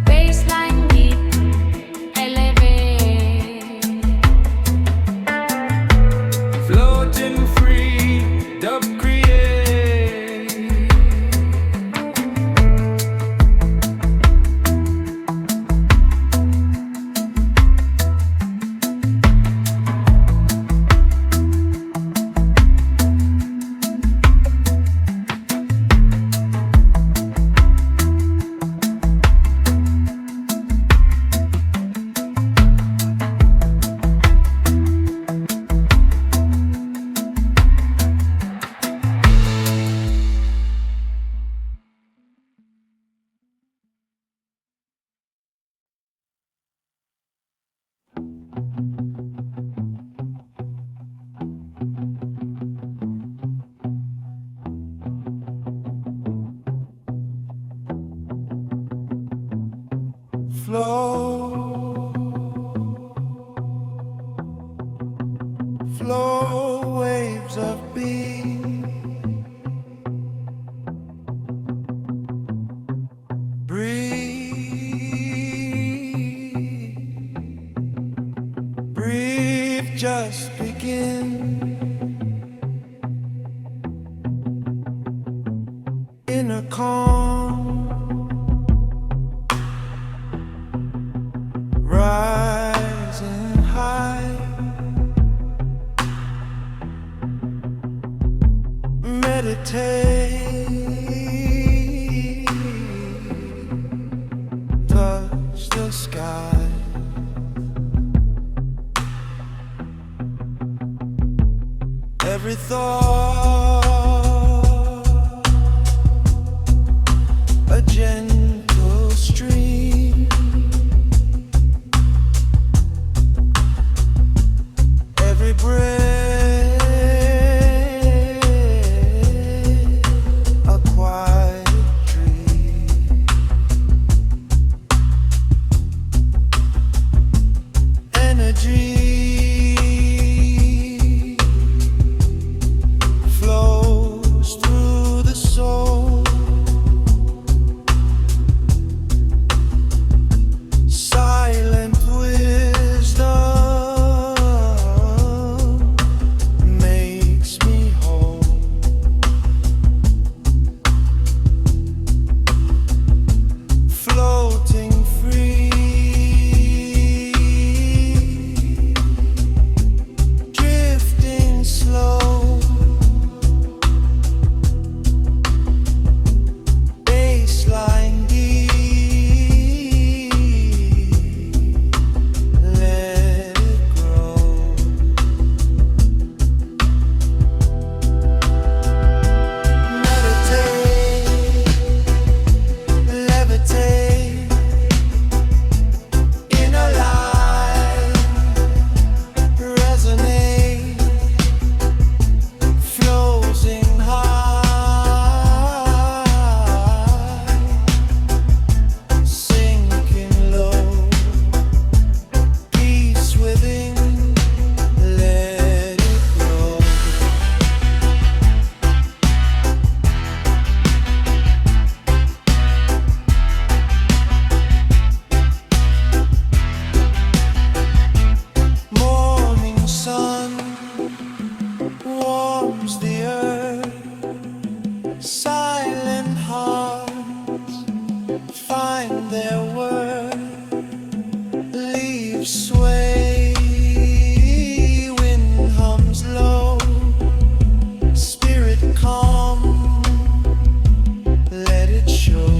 Baseline deep, elevate. Floating free, dub create. Flow, flow, waves of being. Breathe, breathe, just begin. In a calm, rising high, meditate, touch the sky. Every thought, a gentle stream. Every breath, a quiet dream. Energy flows through the soul. Silent wisdom makes me whole. Floating free, sway, wind hums low, spirit calm, let it show.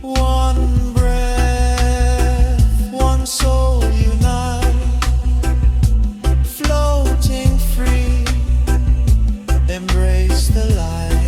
One breath, one soul unite, floating free, embrace the light.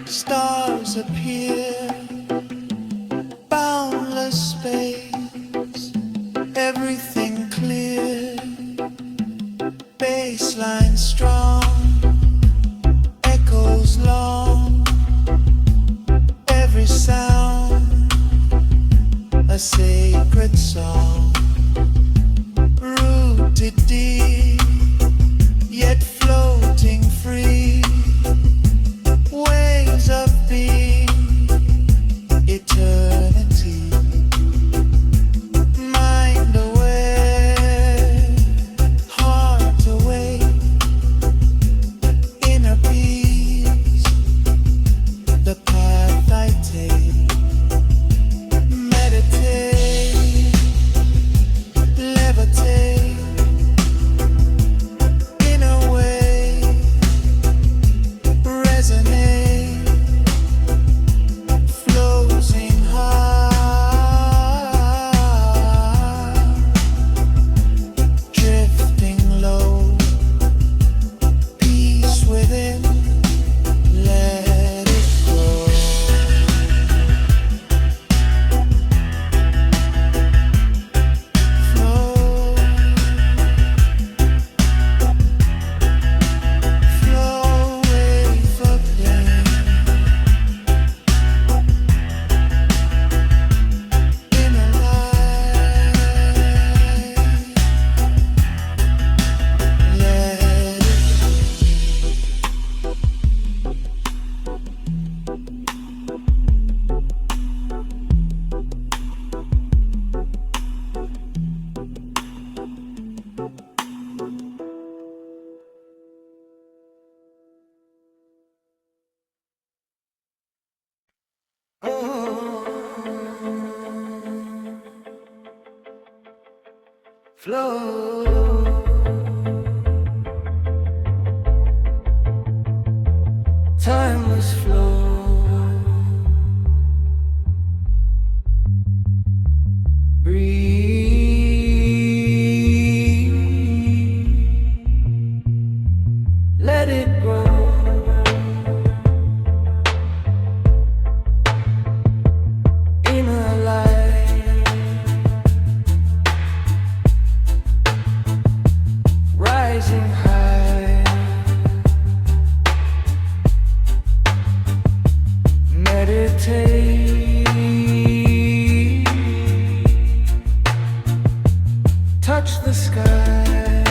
Stars appear, boundless space, everything clear, bassline strong, echoes long, every sound a sacred song, rooted deep, yet floating free. Waves of being, eternity. Mind aware, heart awake, inner peace, the path I take. Meditate, levitate, in a way, resonate. Flow, timeless flow, breathe, let it go. Inner light, rising high, meditate, touch the sky,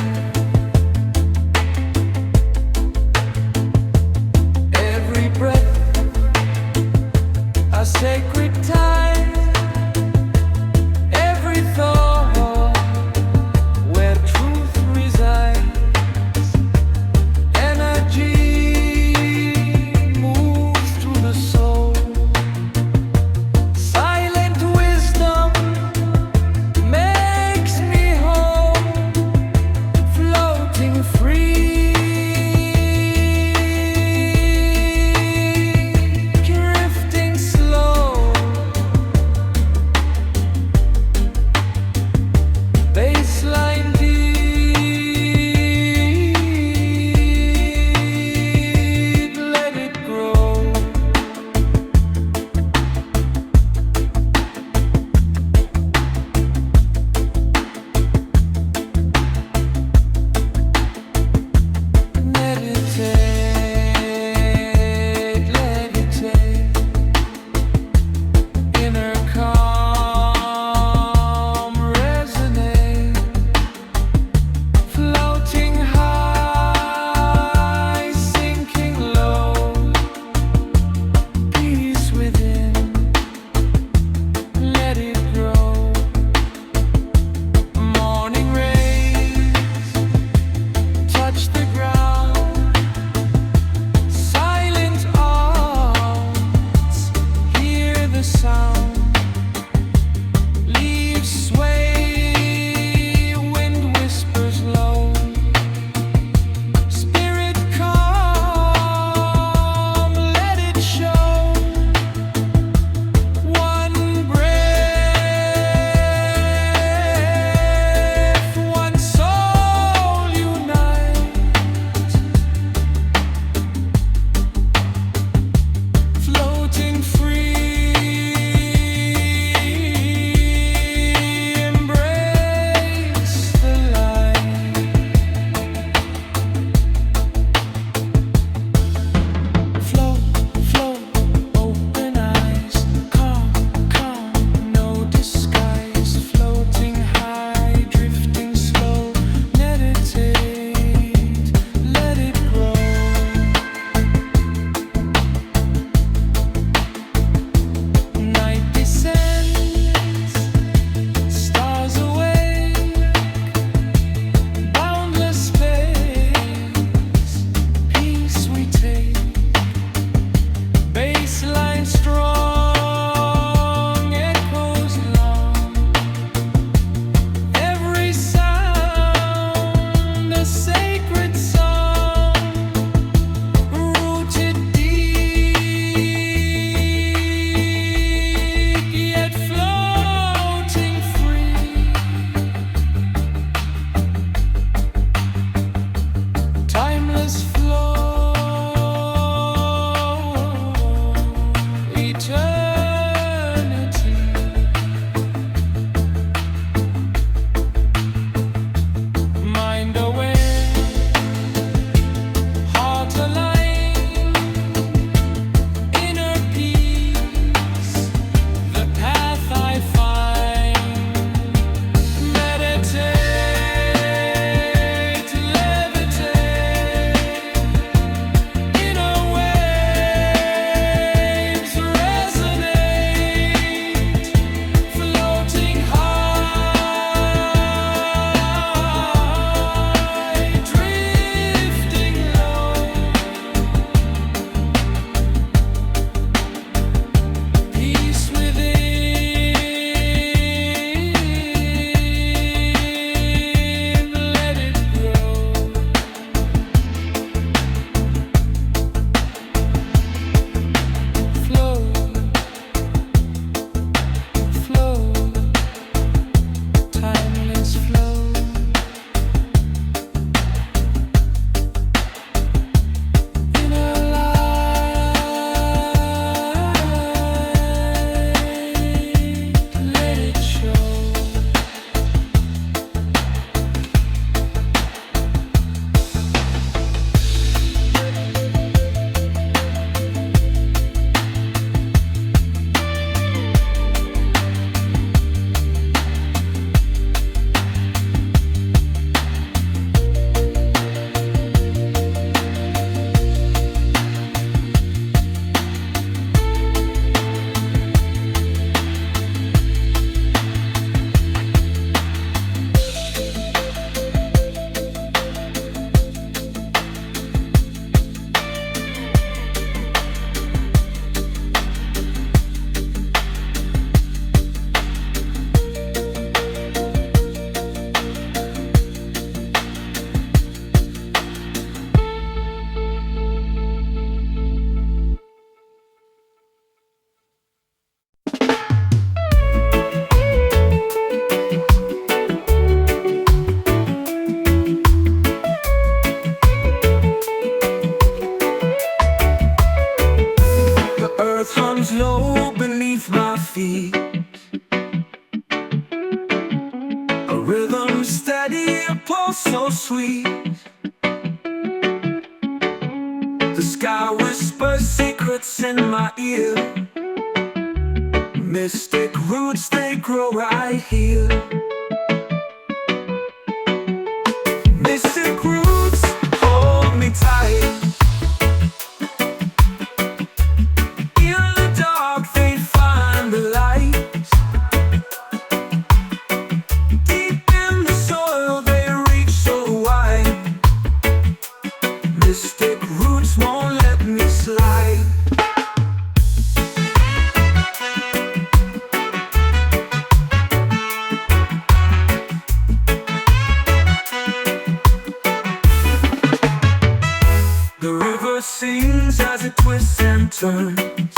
sweet. The sky whispers secrets in my ear. Mystic roots, they grow right here. Mystic roots, hold me tight. In the dark, they find the light. Deep in the soil, they reach so wide. Mystic roots won't let me slide. The river sings as it twists and turns,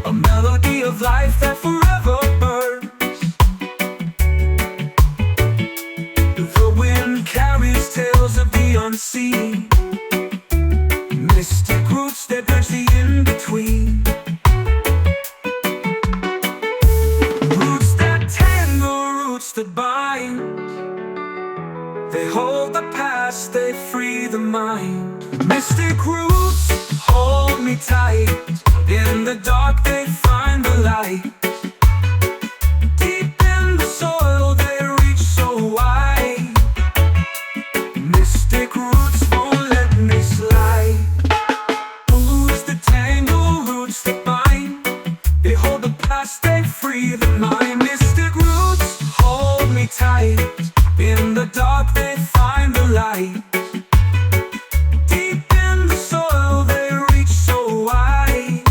a melody of life that forever burns. The wind carries tales of the unseen. Mystic roots that bridge the in-between. Roots that tangle, roots that bind. They hold the past, they free the mind. Mystic roots, hold me tight. In the dark, they find the light. Deep in the soil, they reach so wide. Mystic roots won't let me slide. Roots that tangle, roots that bind. They hold the past, they free the mind. Mystic roots, hold me tight. In the dark, they find the light. Deep in the soil, they reach so wide.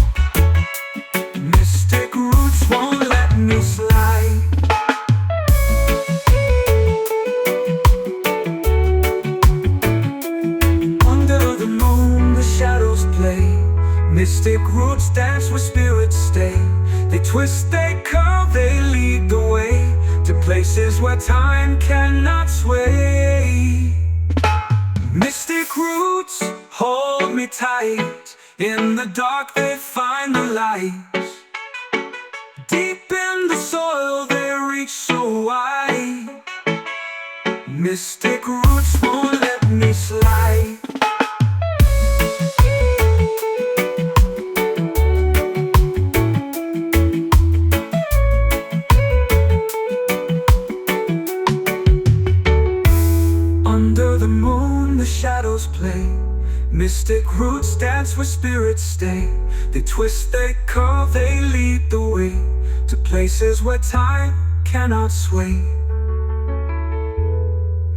Mystic roots won't let me slide. Under the moon, the shadows play. Mystic roots dance where spirits stay. They twist, they curve, they lead the way to places where time cannot sway. Mystic roots, hold me tight. In the dark, they find the light. Deep in the soil, they reach so wide. Mystic roots won't let me slide. Under the moon, the shadows play. Mystic roots dance where spirits stay. They twist, they curve, they lead the way to places where time cannot sway.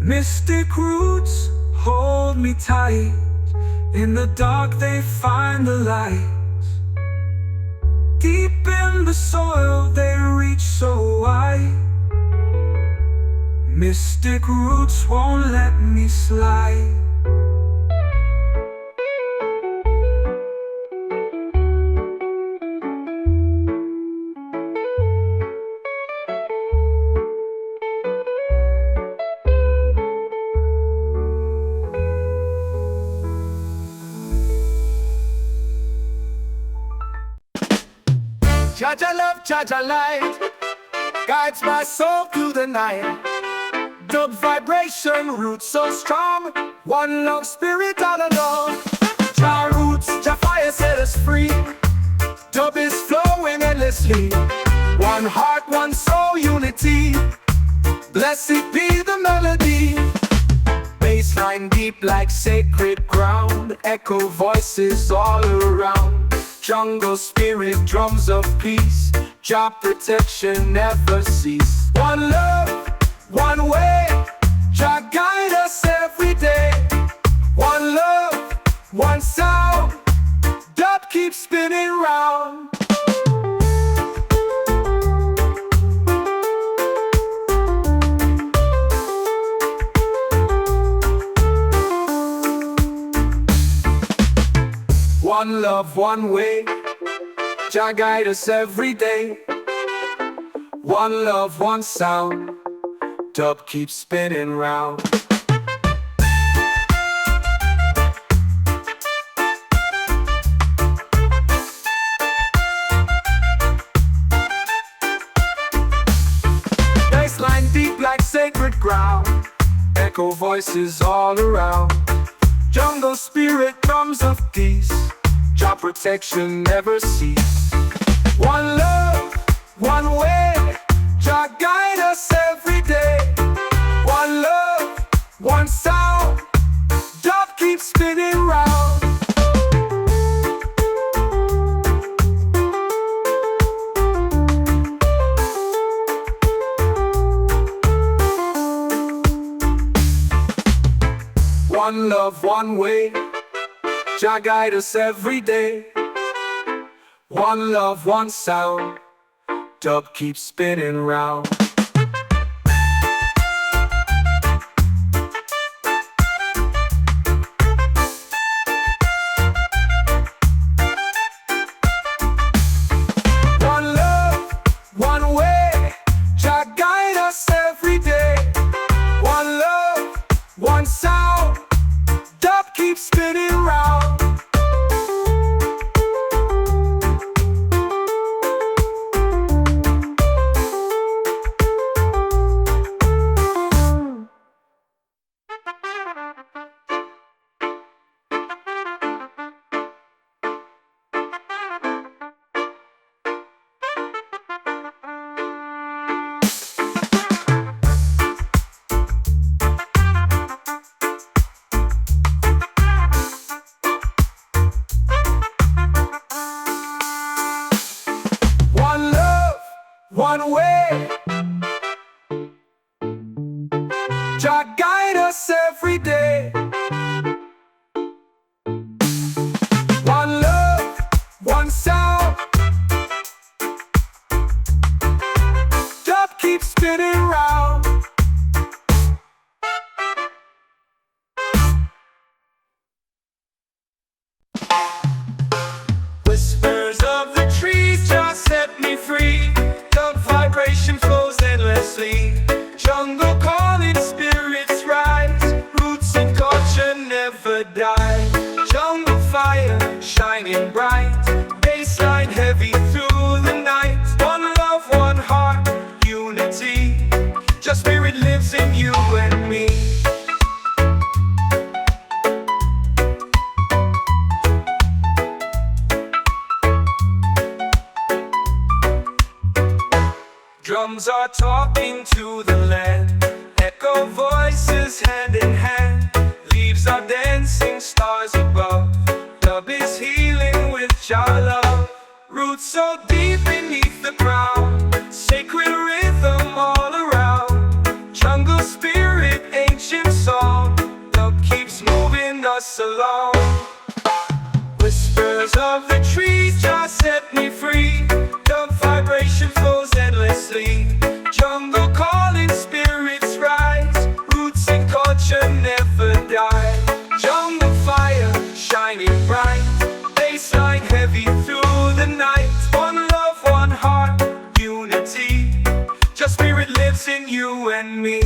Mystic roots, hold me tight. In the dark, they find the light. Deep in the soil, they reach so wide. Mystic roots won't let me slide. Jaja love, Jaja light, guides my soul through the night. Dub vibration, roots so strong. One love spirit all along. Jah roots, Jah fire set us free. Dub is flowing endlessly. One heart, one soul, unity. Blessed be the melody. Bassline deep like sacred ground. Echo voices all around. Jungle spirit, drums of peace. Jah protection never cease. One love, one way, Jah guide us every day. One love, one sound, dub keeps spinning round. One love, one way, Jah guide us every day. One love, one sound, dub keeps spinning round. Bassline deep like sacred ground. voices all around. Jungle spirit, drums of peace, Jah protection never cease. One love, one way, Jah guide us every day. One love, one sound, dub keeps spinning round. One love, one way, Jah guide us every day. One love, one sound, dub keeps spinning round. One love, one way, Jah guide us every day. One love, one sound, dub keeps spinning round. One love, one way, Jah guide us every day. One love, one sound, dub keeps spinning round. Whispers of the trees just set me free. The vibration flows endlessly. Jungle calling, spirits rise. Roots and culture never die. Jungle fire shining bright. Bassline heavy through the night. One love, one heart, unity. Just spirit lives in you and me. Drums are talking to the land. Echo voices hand in hand. Leaves are dancing, stars above. Dub is healing with Jah love. Roots so deep beneath the ground. Sacred rhythm all around. Jungle spirit, ancient song. Dub keeps moving us along. Whispers of the trees just set me free. Dub vibration flows endlessly. Jungle calling, spirits rise. Roots and culture never die. Jungle fire shining bright. Bassline heavy through the night. One love, one heart, unity. Just spirit lives in you and me.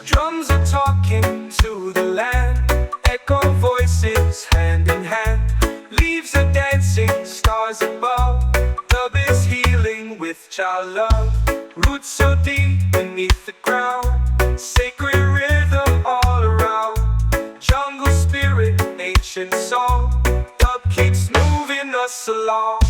Drums are talking to the land. Echo voices hand in hand. Leaves are dancing, stars above. Dub is healing with Jah love. Roots so deep beneath the ground. Sacred rhythm all around. Jungle spirit, ancient song. Dub keeps moving us along.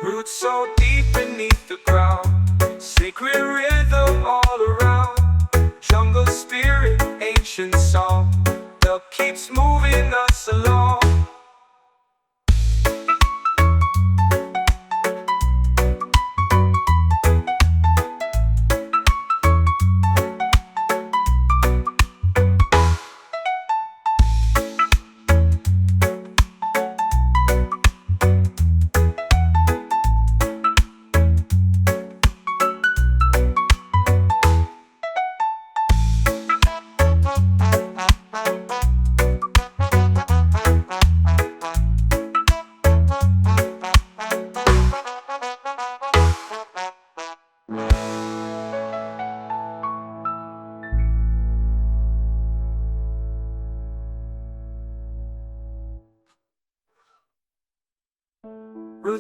Roots so deep beneath the ground. Sacred rhythm all around. Jungle spirit, ancient song. Dub keeps moving us along.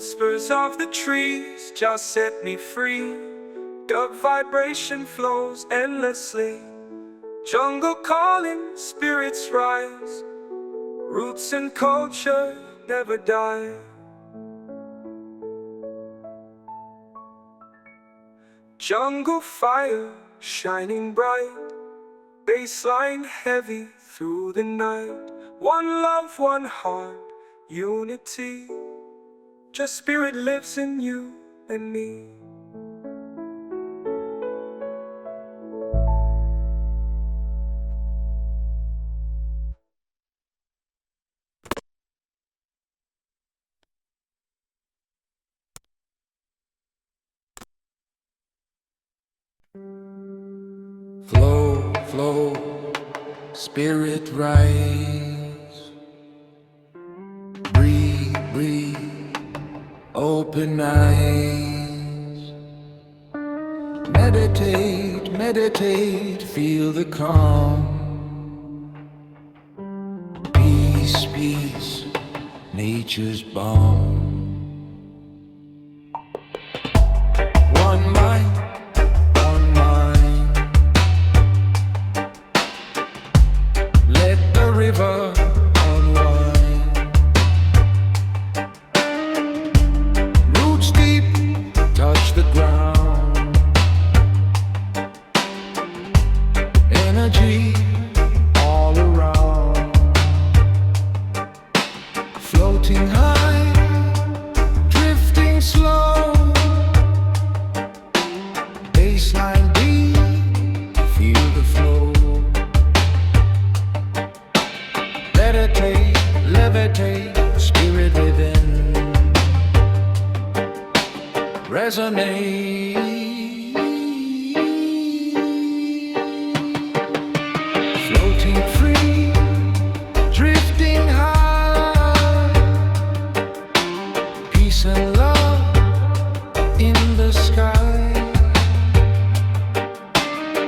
whispers of the trees just set me free. Dub vibration flows endlessly. Jungle calling, spirits rise. Roots and culture never die. Jungle fire shining bright, bassline heavy through the night. One love, one heart, unity. Just spirit lives in you and me. Flow, flow, spirit rise. Breathe, breathe, open eyes. Meditate, meditate, feel the calm. Peace, peace, nature's balm. One mind, one mind. Let the river unwind. Roots deep, touch the ground. Energy all around. Floating high, drifting slow. Baseline beat, feel the flow. Levitate, levitate, spirit within. Resonate. Floating free, drifting high. Peace and love in the sky.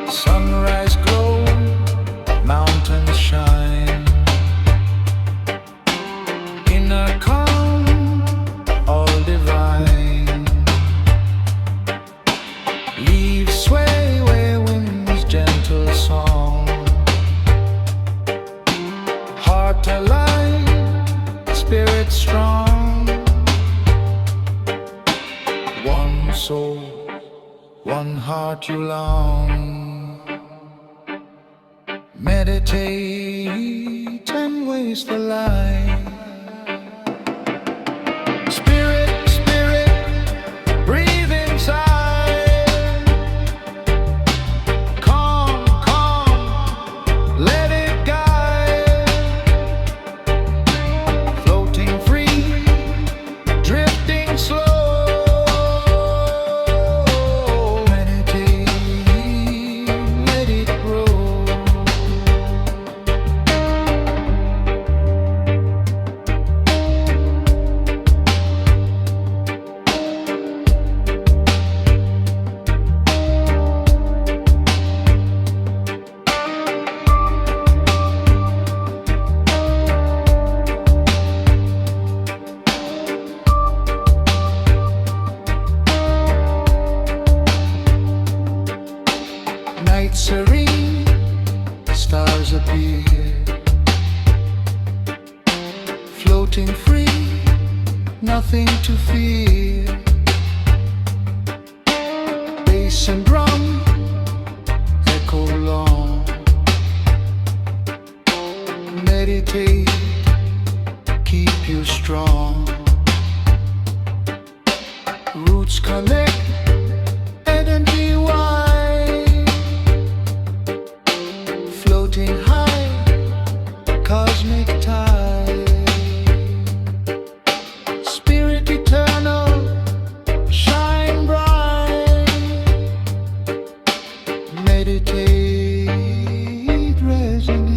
Sunrise glow, mountains shine. Inner calm, all divine. Leaves sway where winds gentle song. Heart alive, spirit strong. One soul, one heart you long. Meditate and waste the light. Spirit, spirit, breathe inside. Calm, calm, let it guide. Floating free, drifting slow. Meditate, let it grow. Night serene, stars appear. Floating free, nothing to fear. Bass and drum echo long. Meditate, keep you strong. Roots connect, energy wide. Floating high, cosmic tide. Spirit eternal, shine bright. Meditate, resonate.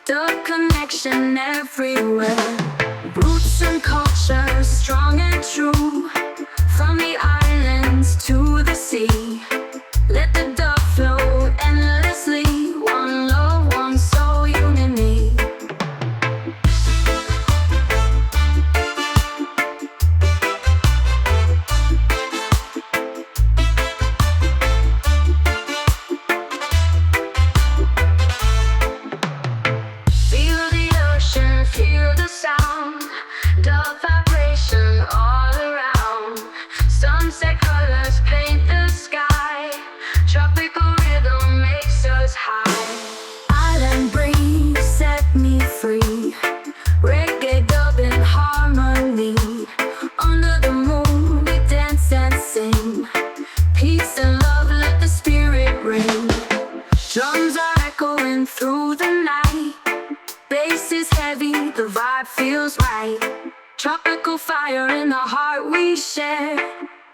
The connection everywhere. Roots and culture, strong and true. From the islands to the sea. Let the dub flow endlessly. One love, one soul, unity. Feel the ocean, feel the sound. Dub vibration all around. Sunset colors paint the sky. Tropical rhythm makes us high. Island breeze set me free. Reggae dub in harmony. Under the moon we dance and sing. Peace and love, let the spirit ring. Drums are echoing through the night. Bass is heavy, the vibe feels right. Tropical fire in the heart we share.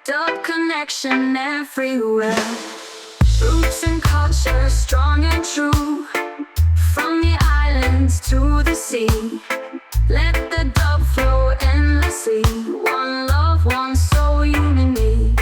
Dub connection everywhere. Roots and culture, strong and true. From the islands to the sea. Let the dub flow endlessly. One love, one soul, unity.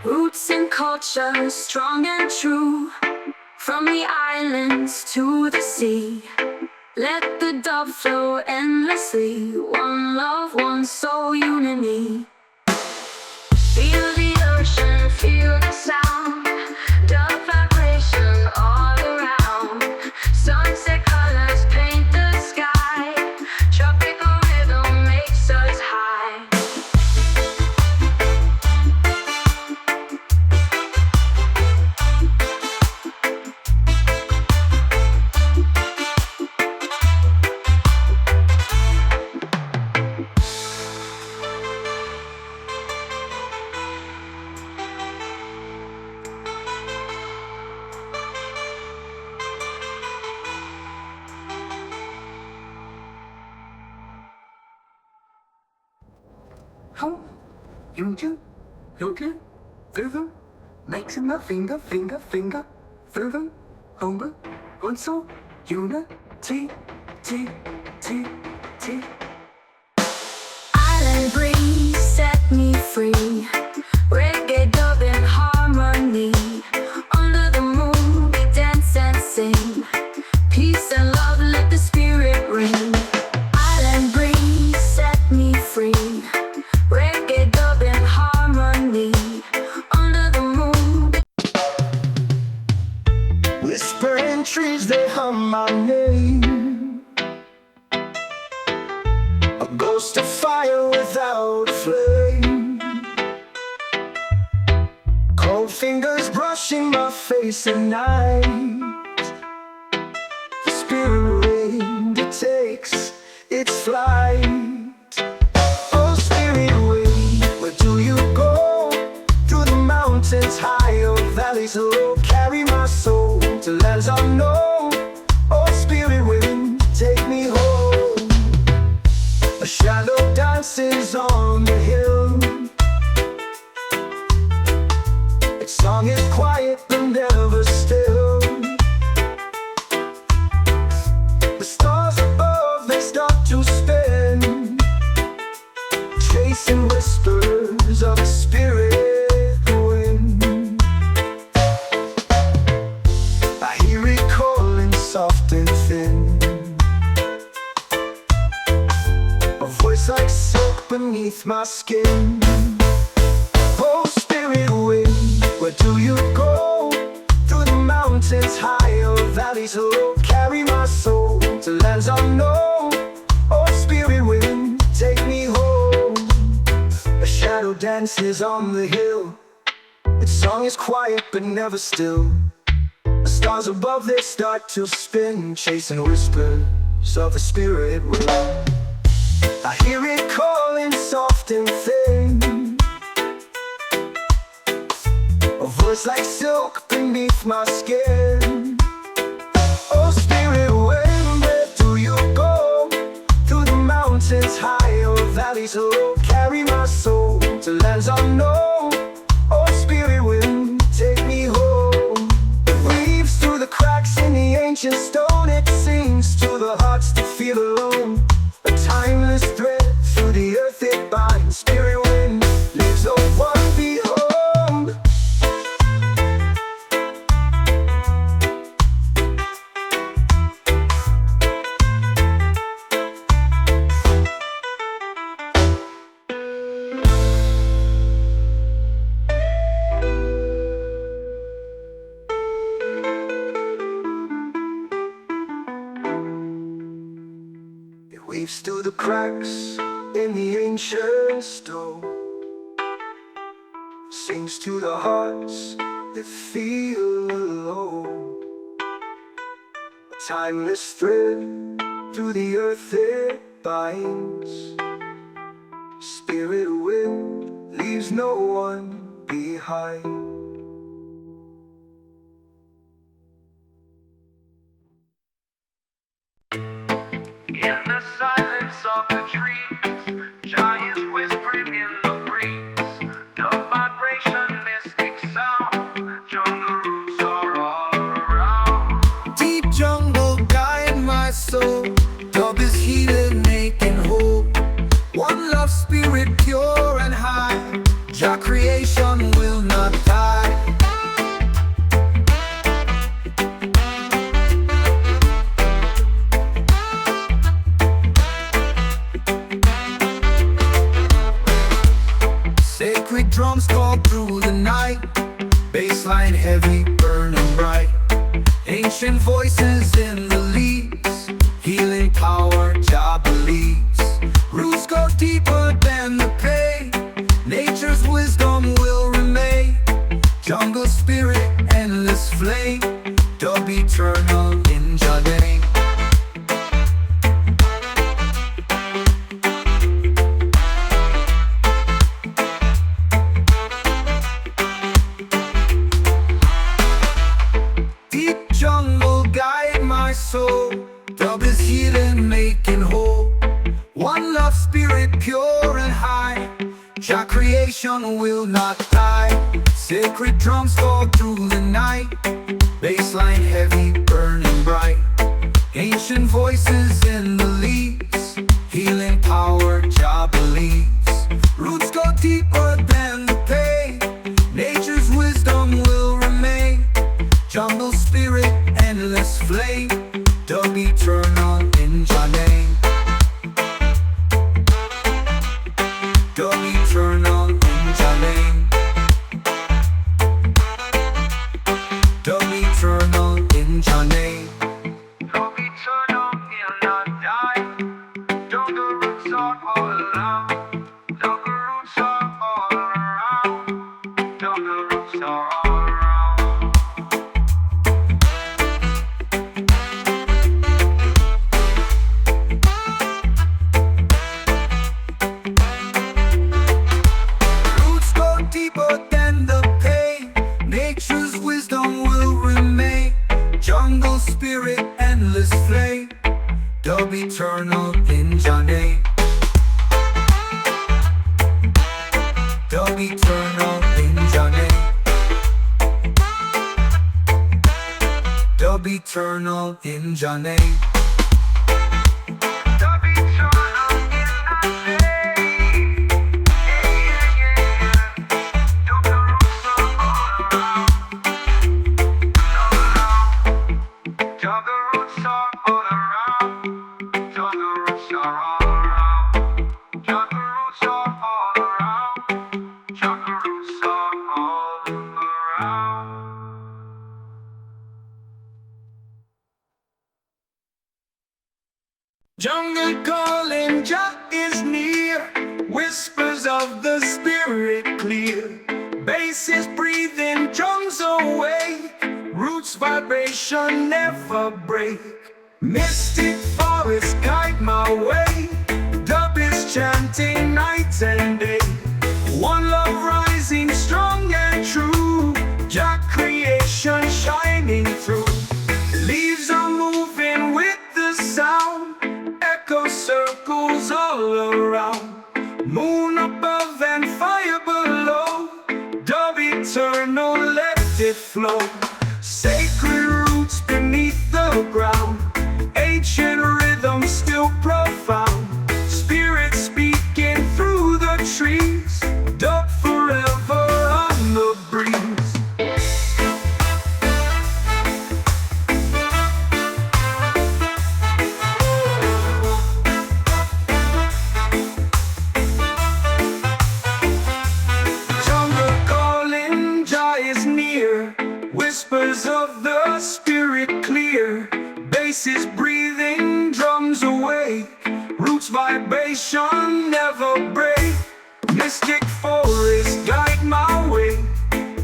Roots and culture, strong and true. From the islands to the sea. Let the dub flow endlessly. One love, one soul, unity. Feel the ocean, feel the sound. Dub vibration all around. Sunset colors paint the sky. Tropical rhythm makes us high. Home, you do, further, makes my finger, further, home, one soul, unity, T. Island breeze set me free. Reggae dub in harmony. Under the moon we dance and sing. Peace and love, let the spirit ring. Island breeze set me free. Reggae dub in harmony. Under the moon. Whispering trees, they hum my name. A ghost of fire without a flame. Cold fingers brushing my face at night. The spirit wind, it takes its flight. Oh, spirit wind, where do you go? Through the mountains high or valleys low. Carry my soul to lands unknown. Oh, spirit wind, take me home. A shadow dances on the hill. Its song is quiet but never still. The stars above, they start to spin, chasing whispers of a spirit wind. I hear it calling soft and thin, a voice like silk beneath my skin. Oh, spirit wind, where do you go? Through the mountains high or valleys low. Carry my soul to lands unknown. Oh, spirit wind, take me home. A shadow dances on the hill. Its song is quiet but never still. The stars above, they start to spin, chasing whispers of the spirit wind. I hear it calling soft and thin, a voice like silk beneath my skin. Oh spirit wind, where do you go? Through the mountains high or valleys low, carry my soul to lands unknown. Oh spirit wind, take me home. It weaves through the cracks in the ancient stone. It sings to the hearts that feel alone. A timeless thread through the earth it binds. Spirit wind leaves no one behind. It weaves through the cracks in the ancient stone, sings to the hearts that feel alone. A timeless thread through the earth it binds. Spirit wind leaves no one behind. In the silence of the trees, giants whispering in the breeze, the vibration, mystic sound, jungle roots are all around. Deep jungle guide my soul. Dub is healing, making whole. One love, spirit pure and high. Jah creation will not die. Sacred drums call through the night, bassline heavy, burning bright. Ancient voices in the leaves, healing power, Jah believes. Roots go deeper than the pain, nature's wisdom will remain. Jungle spirit, endless flame, dub eternal in Jah name. Jungle guide my soul. Dub is healing, making whole. One love, spirit pure and high. Jah creation will not die. Sacred drums fall through the night, bassline heavy, burning bright. Ancient voices in the leaves, healing power, Jah believes. Roots go deeper than the pain, nature's wisdom will remain. Jungle spirit, endless flame, dub eternal in Jah name. Dub eternal in Jah name. Dub eternal in Jah name. Dub eternal will not die. Jungle roots are all around. Jungle roots are all around. Jungle roots are all around. Roots go deeper than the pain, nature's wisdom will remain. Jungle spirit, endless flame, dub eternal in Jah name. Dub eternal in Jah name. Dub eternal in Jah name. Dub eternal in Jah name. Yeah, yeah, yeah. Jungle roots are all around. Jungle roots are all around. Jungle roots are all around. Jungle roots are all around. Jungle roots are all around. Jungle calling, Jah is near. Whispers of the spirit clear. Basses breathing, drums awake. Roots vibration never break. Mystic forest guide my way. Dub is chanting night and day. One love rising strong and true. Jah creation shining through. Leaves are moving with the sound. Echo circles all around. Moon above and fire below. Dub eternal, let it flow. Sacred roots beneath the ground. Ancient rhythm still profound. Spirit speaking through the trees. Dub forever on the breeze. Jungle calling, Jah is near. Whispers of the spirit clear. Basses breathing, drums awake. Roots vibration never break. Mystic forest guide my way.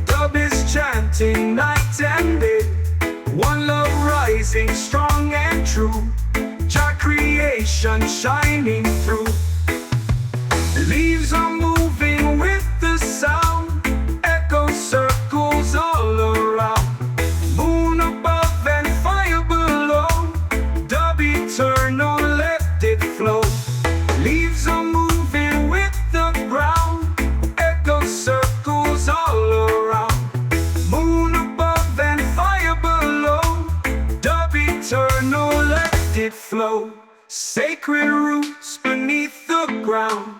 Dub is chanting night and day. One love rising strong and true. Jah creation shining through. Leaves are moving with the sound. Echo circles all around. Moon above and fire below. Dub eternal, let it flow. Leaves are moving with the ground. Echo circles all around. Moon above and fire below. Dub eternal, let it flow. Sacred roots beneath the ground.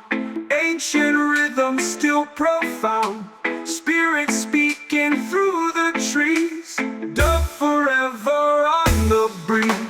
Ancient rhythm still profound. Spirit speaking through the trees. Dub forever on the breeze.